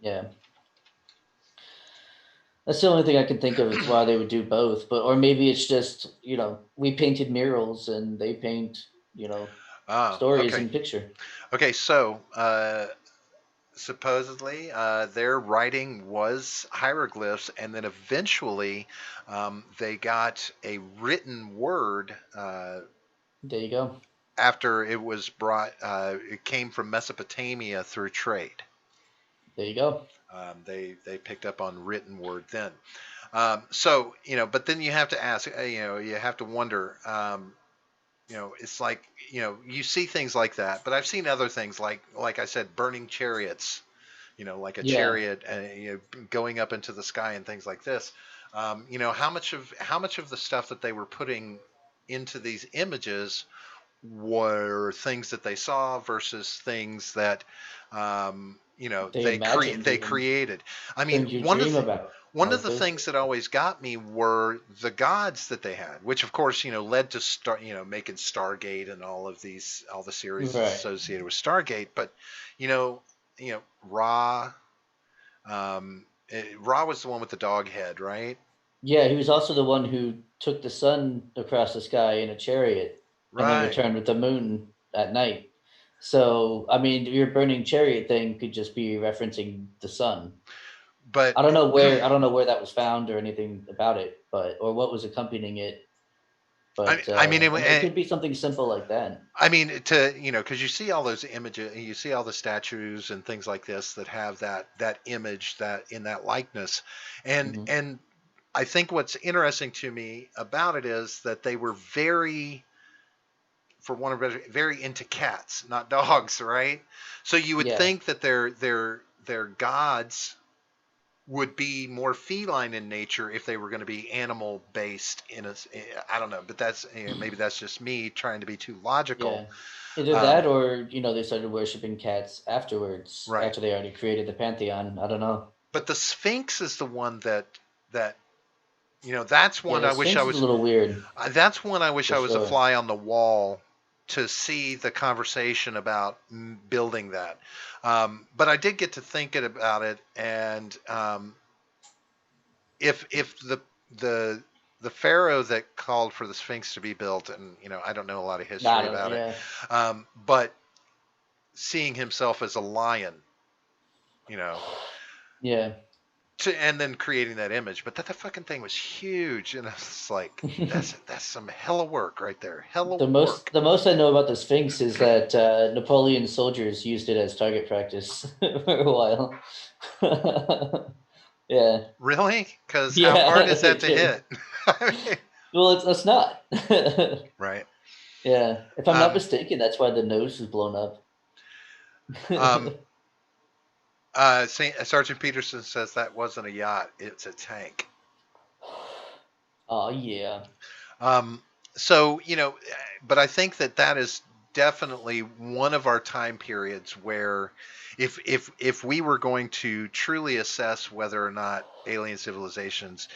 yeah, that's the only thing I can think of. It's why they would do both, but or maybe it's just we painted murals and they paint Oh, stories okay, in picture. okay. So supposedly their writing was hieroglyphs, and then eventually they got a written word There you go. after it was brought. It came from Mesopotamia through trade. There you go. They picked up on written word then. So but then you have to ask. You have to wonder. It's like you see things like that, but I've seen other things like I said, burning chariots. Like a Yeah, chariot, going up into the sky and things like this. How much of the stuff that they were putting into these images were things that they saw versus things that they imagined they even created. I mean, things you dream about, one of like the this. things that always got me were the gods that they had, which of course led to making Stargate and all the series Right. associated with Stargate. But Ra, Ra was the one with the dog head, right? Yeah, he was also the one who took the sun across the sky in a chariot and then Right. returned with the moon at night. So, I mean, your burning chariot thing could just be referencing the sun. But I don't know where that was found or anything about it, but or what was accompanying it. But I mean, I mean, it could be something simple like that. I mean, to because you see all those images, you see all the statues and things like this that have that image, that in that likeness, Hmm. and I think what's interesting to me about it is that they were very, for one of very into cats, not dogs, right? So you would Yeah, think that their gods would be more feline in nature if they were going to be animal based in a. I don't know, but that's, maybe that's just me trying to be too logical. yeah. Either Um, that, or they started worshiping cats afterwards, right. after they already created the pantheon. I don't know. But the Sphinx is the one that that's Yeah, one the I wish I Sphinx is a was. little weird That's one I wish for I was a sure. fly on the wall to see the conversation about building that. But I did get to thinking about it, and if the the pharaoh that called for the Sphinx to be built, and I don't know a lot of I history don't know. about it, Yeah, but seeing himself as a lion, you know, yeah. and then creating that image, but that fucking thing was huge, and it's like that's some hella work right there, hella work. The most I know about the Sphinx is that Napoleon's soldiers used it as target practice for a while. Yeah, Really? Because how hard yeah, is they that to did. hit? I mean, Well, it's not. right. Yeah, if I'm not Um, mistaken, that's why the nose is blown up. um, Sergeant Peterson says that wasn't a yacht; it's a tank. Oh yeah. Um, so but I think that is definitely one of our time periods where, if we were going to truly assess whether or not alien civilizations,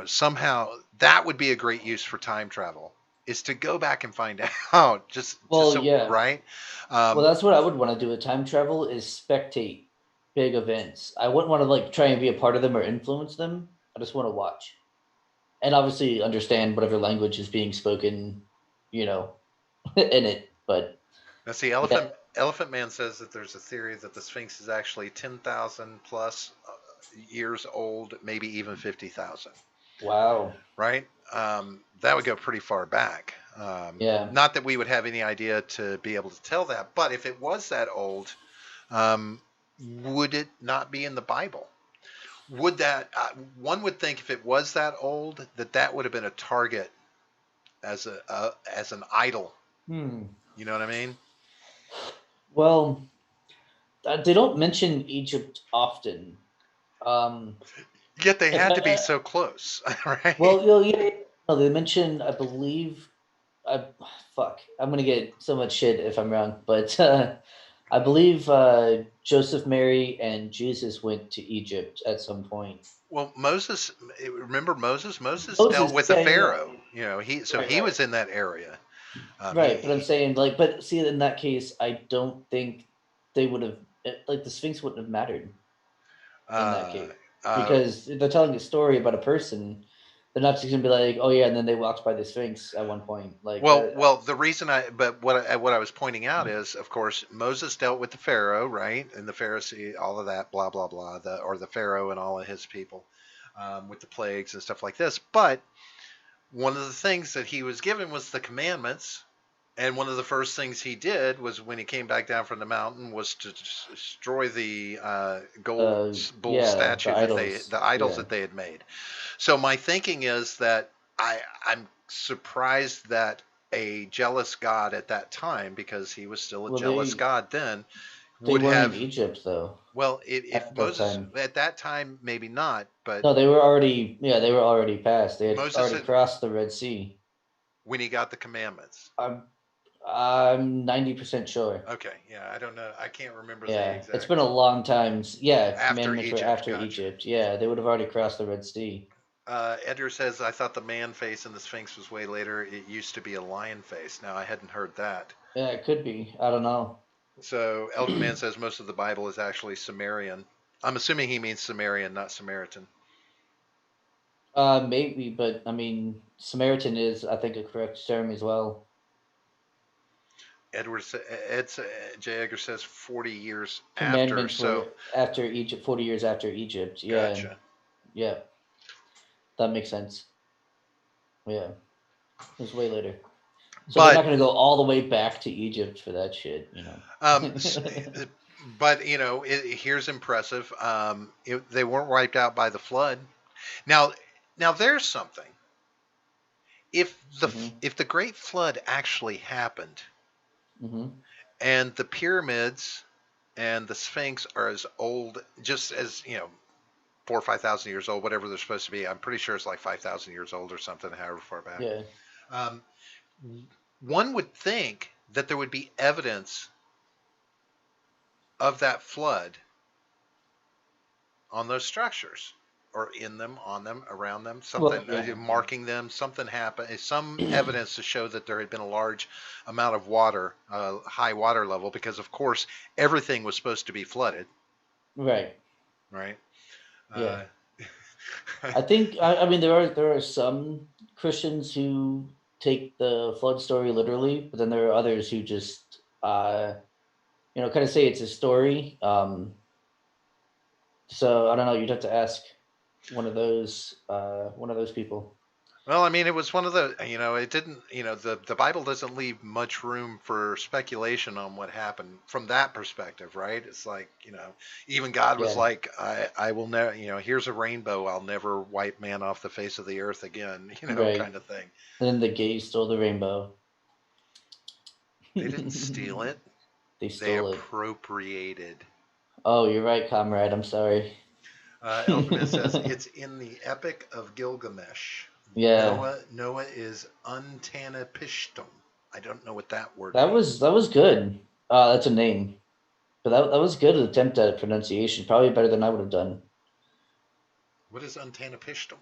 somehow that would be a great use for time travel, is to go back and find out, just Well, so, yeah. right. Well, Um, that's what I would want to do with time travel is spectate big events. I wouldn't want to like try and be a part of them or influence them. I just want to watch and obviously understand whatever language is being spoken, you know, in it. But Let's see. yeah, Elephant Man says that there's a theory that the Sphinx is actually 10,000 plus years old, maybe even 50,000. wow, Right? That would go pretty far back. yeah. Not that we would have any idea to be able to tell that, but if it was that old, um, would it not be in the Bible? Would that one would think if it was that old, that would have been a target as as an idol. Hmm. You know what I mean? Well, they don't mention Egypt often. Um, Yet they if had I, to be so close, right? well, yeah, no, they mention. I believe. I fuck. I'm gonna get so much shit if I'm wrong, but I believe Joseph, Mary, and Jesus went to Egypt at some point. Well, Moses, remember Moses? Moses dealt Moses, with the yeah, yeah, Pharaoh. right, He right, was in that area. right. But I'm saying, like, but see, in that case, I don't think they would have, like, the Sphinx wouldn't have mattered in that Uh, case uh, because they're telling a story about a person. They're not just gonna be like, oh yeah, and then they walked by the Sphinx at one point, like that. well, the reason but what I was pointing out is, of course, Moses dealt with the Pharaoh, right, and the Pharisee, all of that, blah blah blah, the Pharaoh and all of his people, with the plagues and stuff like this. But one of the things that he was given was the commandments. And one of the first things he did was, when he came back down from the mountain, was to destroy the gold bull Yeah, the statue idols. the idols Yeah. that they had made. So my thinking is that I'm surprised that a jealous God at that time, because he was still a Well, jealous God then, they would weren't in have. Egypt though Well, if at that Moses time. at that time, maybe not, but No, they were already. Yeah, they were already past. They had Moses already had, crossed the Red Sea. when he got the commandments. I'm I'm 90% sure. Okay, yeah, I don't know. I can't remember the Yeah, it's been exact. a long time. Yeah, After commandments were Egypt, after gotcha. Egypt. Yeah, they would have already crossed the Red Sea. Edgar says, I thought the man face in the Sphinx was way later. It used to be a lion face. Now, I hadn't heard that. Yeah, it could be. I don't know. So, Elephant Man says most of the Bible is actually Sumerian. I'm assuming he means Sumerian, not Samaritan. Maybe, but I mean, Samaritan is, I think, a correct term as well. Edward Ed J. Edgar says 40 years after. Commandments So were after Egypt, 40 years after Egypt. Yeah, gotcha. yeah, that makes sense. Yeah, it was way later. So they're not But going to go all the way back to Egypt for that shit, you know. um, but here's impressive. They weren't wiped out by the flood. Now, now there's something. hmm If the Great Flood actually happened, hmm and the pyramids and the Sphinx are as old, just as 4 or 5 thousand years old, whatever they're supposed to be. I'm pretty sure it's like 5,000 years old or something, however far back. Yeah. Um, one would think that there would be evidence of that flood on those structures, or in them, on them, around them, Well, something yeah, marking them. Something happened. Some evidence to show that there had been a large amount of water, high water level, because of course everything was supposed to be flooded, right. right? Yeah. Uh, I think I mean there are some Christians who take the flood story literally, but then there are others who just kind of say it's a story. So I don't know. You'd have to ask one of those people. Well, I mean, it was one of the, it didn't, the Bible doesn't leave much room for speculation on what happened from that perspective, right? It's like, even God was Yeah. like, I will never, here's a rainbow. I'll never wipe man off the face of the earth again, Right. kind of thing. And then the gays stole the rainbow. They didn't steal it, They they stole it. appropriated. Oh, you're right, comrade. I'm sorry. Elderman says it's in the Epic of Gilgamesh. Yeah, Noah is Untanapishtim. I don't know what that word that means. was good. That's a name, but that was good attempt at pronunciation. Probably better than I would have done. What is Untanapishtim?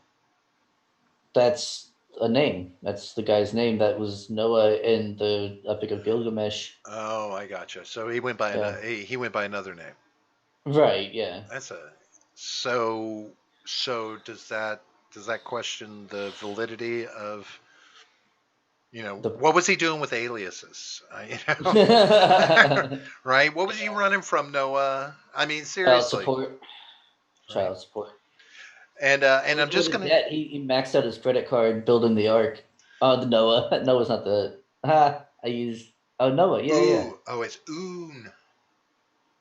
That's a name. That's the guy's name. That was Noah in the Epic of Gilgamesh. Oh, I gotcha. So he went by Yeah. he went by another name. Right. Yeah. That's a so so does that question the validity of The what was he doing with aliases? Right? What was he running from, Noah? I mean, child seriously, support. right? Child support. And I'm With just his gonna. debt, he maxed out his credit card building the ark. Oh, the Noah. Noah's not the. I use. Oh, Noah. Yeah, yeah. It's un.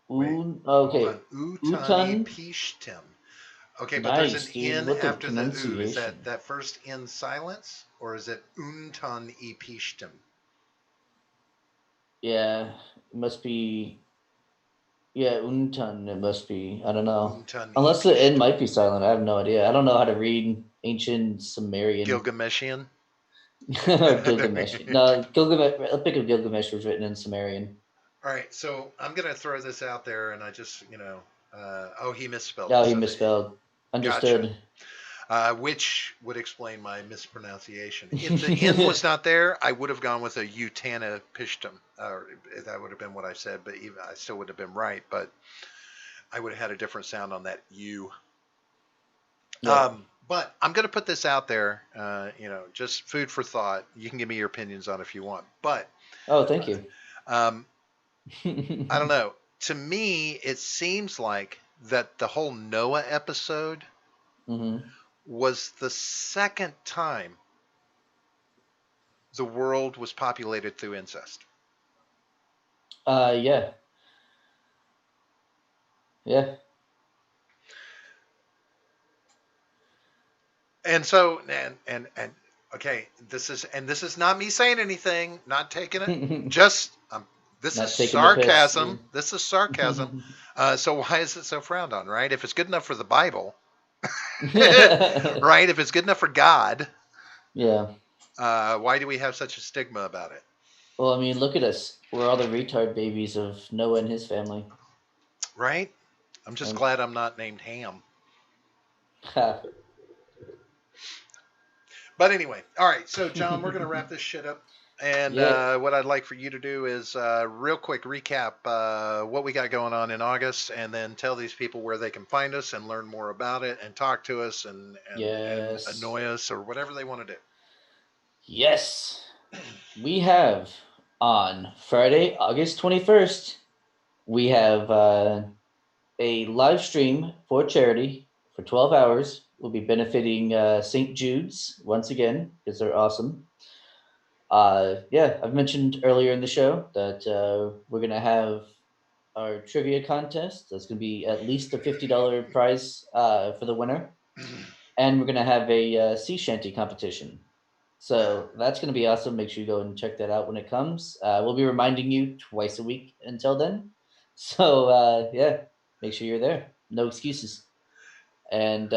Wait, Un. hold on. Okay. Utani Utan. pishtim. Okay, but there's an Nice, dude. in What the after the u. Is pronunciation? that first in silence, or is it untan epishtim? Yeah, it must be. Yeah, Untan. It must be. I don't know. Untan Unless the N epishtim. might be silent. I have no idea. I don't know how to read ancient Sumerian Gilgameshian. or Gilgamesh. No, Gilgamesh. Epic of Gilgamesh was written in Sumerian. All right, so I'm gonna throw this out there, and I just, oh, he misspelled Oh, it. he So misspelled. gotcha. Understood. Which would explain my mispronunciation. If the N was not there, I would have gone with a Utana Pishtum. That would have been what I said, but even, I still would have been right. But I would have had a different sound on that U. Yeah. But I'm going to put this out there, just food for thought. You can give me your opinions on it if you want. But Oh, thank you. um, I don't know. To me, it seems like that the whole Noah episode hmm was the second time the world was populated through incest. Yeah. Yeah. And so, and okay, this is not me saying anything, not taking it, just this is Not taking the piss. sarcasm. This is sarcasm. So why is it so frowned on, right? If it's good enough for the Bible, right? If it's good enough for God, Yeah. why do we have such a stigma about it, Well, I mean, look at us. We're all the retard babies of Noah and his family. right? I'm just Right? glad I'm not named Ham. Ha. But anyway, all right. So, John, we're going to wrap this shit up. And Yeah. what I'd like for you to do is real quick recap what we got going on in August, and then tell these people where they can find us and learn more about it and talk to us and Yes. annoy us or whatever they want to do. Yes. We have On Friday, August 21st, we have a live stream for charity for 12 hours. We'll be benefiting St. Jude's once again because they're awesome. Yeah, I've mentioned earlier in the show that we're going to have our trivia contest. That's going to be at least a $50 prize for the winner. And we're going to have a sea shanty competition. So that's going to be awesome. Make sure you go and check that out when it comes. We'll be reminding you twice a week until then. So, yeah, make sure you're there. No excuses. And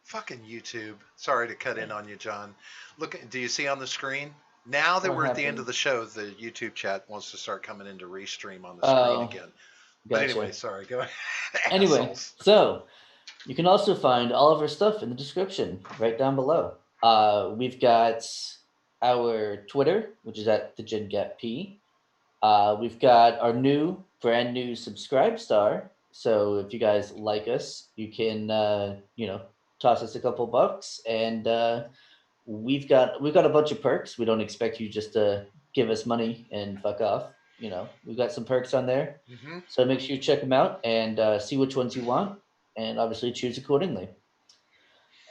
Fucking YouTube. Sorry to cut in on you, John. Look, do you see on the screen? Now that what we're at the end of happened? the show, the YouTube chat wants to start coming into restream on the screen Oh, again. But anyway, gotcha. sorry. Go ahead. Anyway, Assholes. so you can also find all of our stuff in the description right down below. We've got our Twitter, which is at the GenGapP. We've got our brand new subscribe star. So if you guys like us, you can toss us a couple bucks, and we've got a bunch of perks. We don't expect you just to give us money and fuck off. We've got some perks on there, Mm-hmm. so make sure you check them out and see which ones you want, and obviously choose accordingly.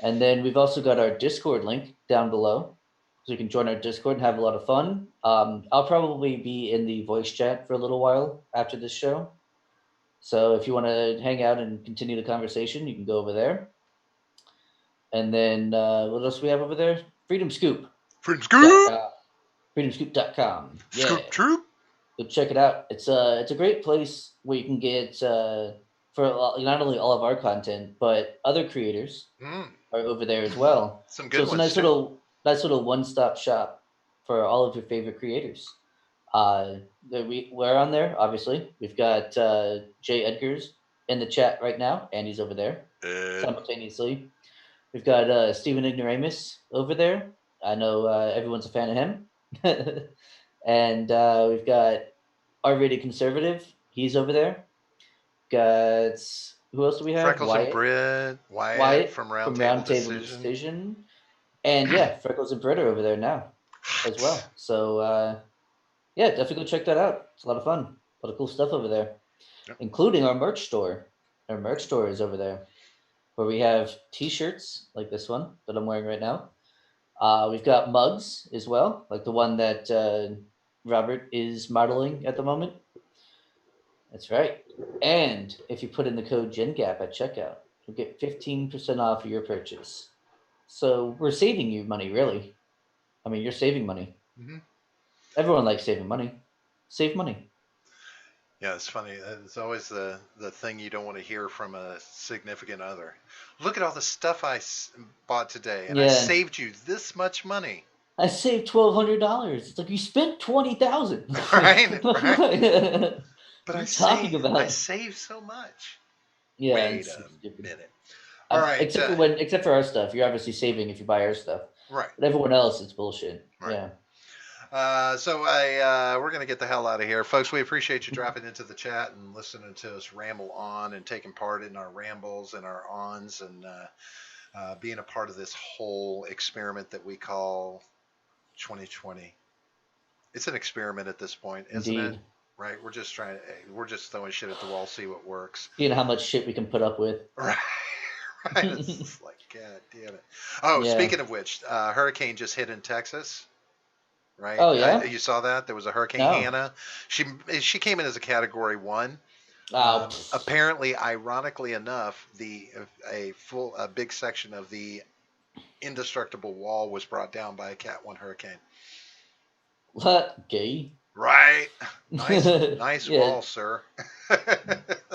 And then we've also got our Discord link down below, so you can join our Discord and have a lot of fun. I'll probably be in the voice chat for a little while after this show. So if you want to hang out and continue the conversation, you can go over there. And then what else do we have over there? Freedom Scoop. Freedom Scoop. freedomscoop.com. Yeah, Scoop Troop. go check it out. It's a great place where you can get not only all of our content but other creators Mm. are over there as well. Some So good it's a ones too. nice little one stop shop for all of your favorite creators. We're on there. Obviously, we've got Jay Edgars in the chat right now, and he's over there simultaneously. We've got Stephen Ignoramus over there. I know everyone's a fan of him. And we've got R-rated conservative. He's over there. Got who else do we have? Freckles and Wyatt. Britt. Wyatt Wyatt from from Roundtable Roundtable Decision. Decision. And yeah, Freckles and Britt are over there now as well. So yeah, definitely go check that out. It's a lot of fun. A lot of cool stuff over there, Yep. including our merch store. Our merch store is over there, where we have T-shirts like this one that I'm wearing right now. We've got mugs as well, like the one that Robert is modeling at the moment. That's right. And if you put in the code GenGap at checkout, you'll get 15% off your purchase. So we're saving you money, really. I mean, you're saving money. Mm-hmm. Everyone likes saving money. Save money. Yeah, it's funny. It's always the thing you don't want to hear from a significant other. Look at all the stuff I bought today, and I Yeah. saved you this much money. I saved $1,200. It's like you spent 20,000. Right, right. What But are I you talking saved. I about? saved so much. Yeah, Wait it's a stupid. minute. All right. Except for our stuff, you're obviously saving if you buy our stuff. Right. But everyone else, it's bullshit. Right. Yeah. So we're gonna get the hell out of here, folks. We appreciate you dropping into the chat and listening to us ramble on and taking part in our rambles and our ons and being a part of this whole experiment that we call 2020. It's an experiment at this point, isn't it? Indeed. Right? We're just throwing shit at the wall, see what works. You know how much shit we can put up with. Right. Right. It's just like, God damn it. Oh, Yeah. speaking of which, hurricane just hit in Texas. Right? Oh, yeah? You saw that? There was a Hurricane No. Hannah. She came in as a Category 1. Oh, Apparently, ironically enough, a big section of the indestructible wall was brought down by a Cat 1 hurricane. what? Gay? Right? Nice Yeah. wall, sir.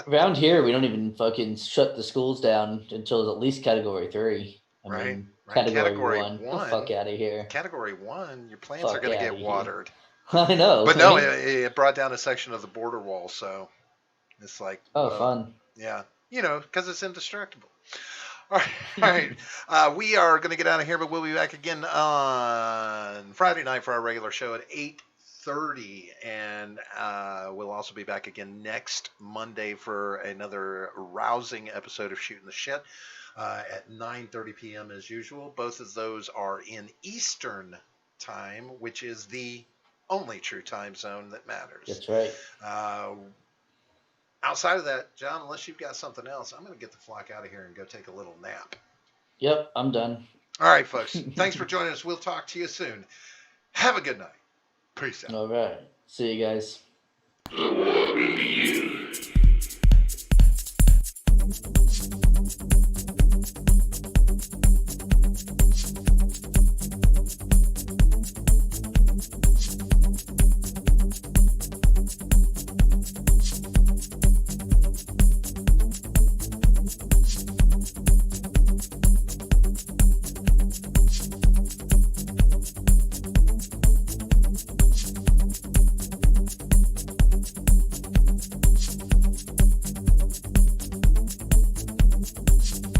Around here, we don't even fucking shut the schools down until at least Category 3. I Right? mean, Right. Category 1. Get the fuck out of here. Category 1, your plants Fuck are going to outta get here. watered. I know. But no, right? it brought down a section of the border wall, so it's like, Oh, whoa. fun. Yeah, because it's indestructible. All right. We are going to get out of here, but we'll be back again on Friday night for our regular show at 8:30, and we'll also be back again next Monday for another rousing episode of Shootin the Sh at 9:30 p.m. as usual. Both of those are in Eastern time, which is the only true time zone that matters. That's right. Outside of that, John, unless you've got something else, I'm going to get the flock out of here and go take a little nap. Yep, I'm done. All right, folks. Thanks for joining us. We'll talk to you soon. Have a good night. Peace out. All right. See you guys. The one in you.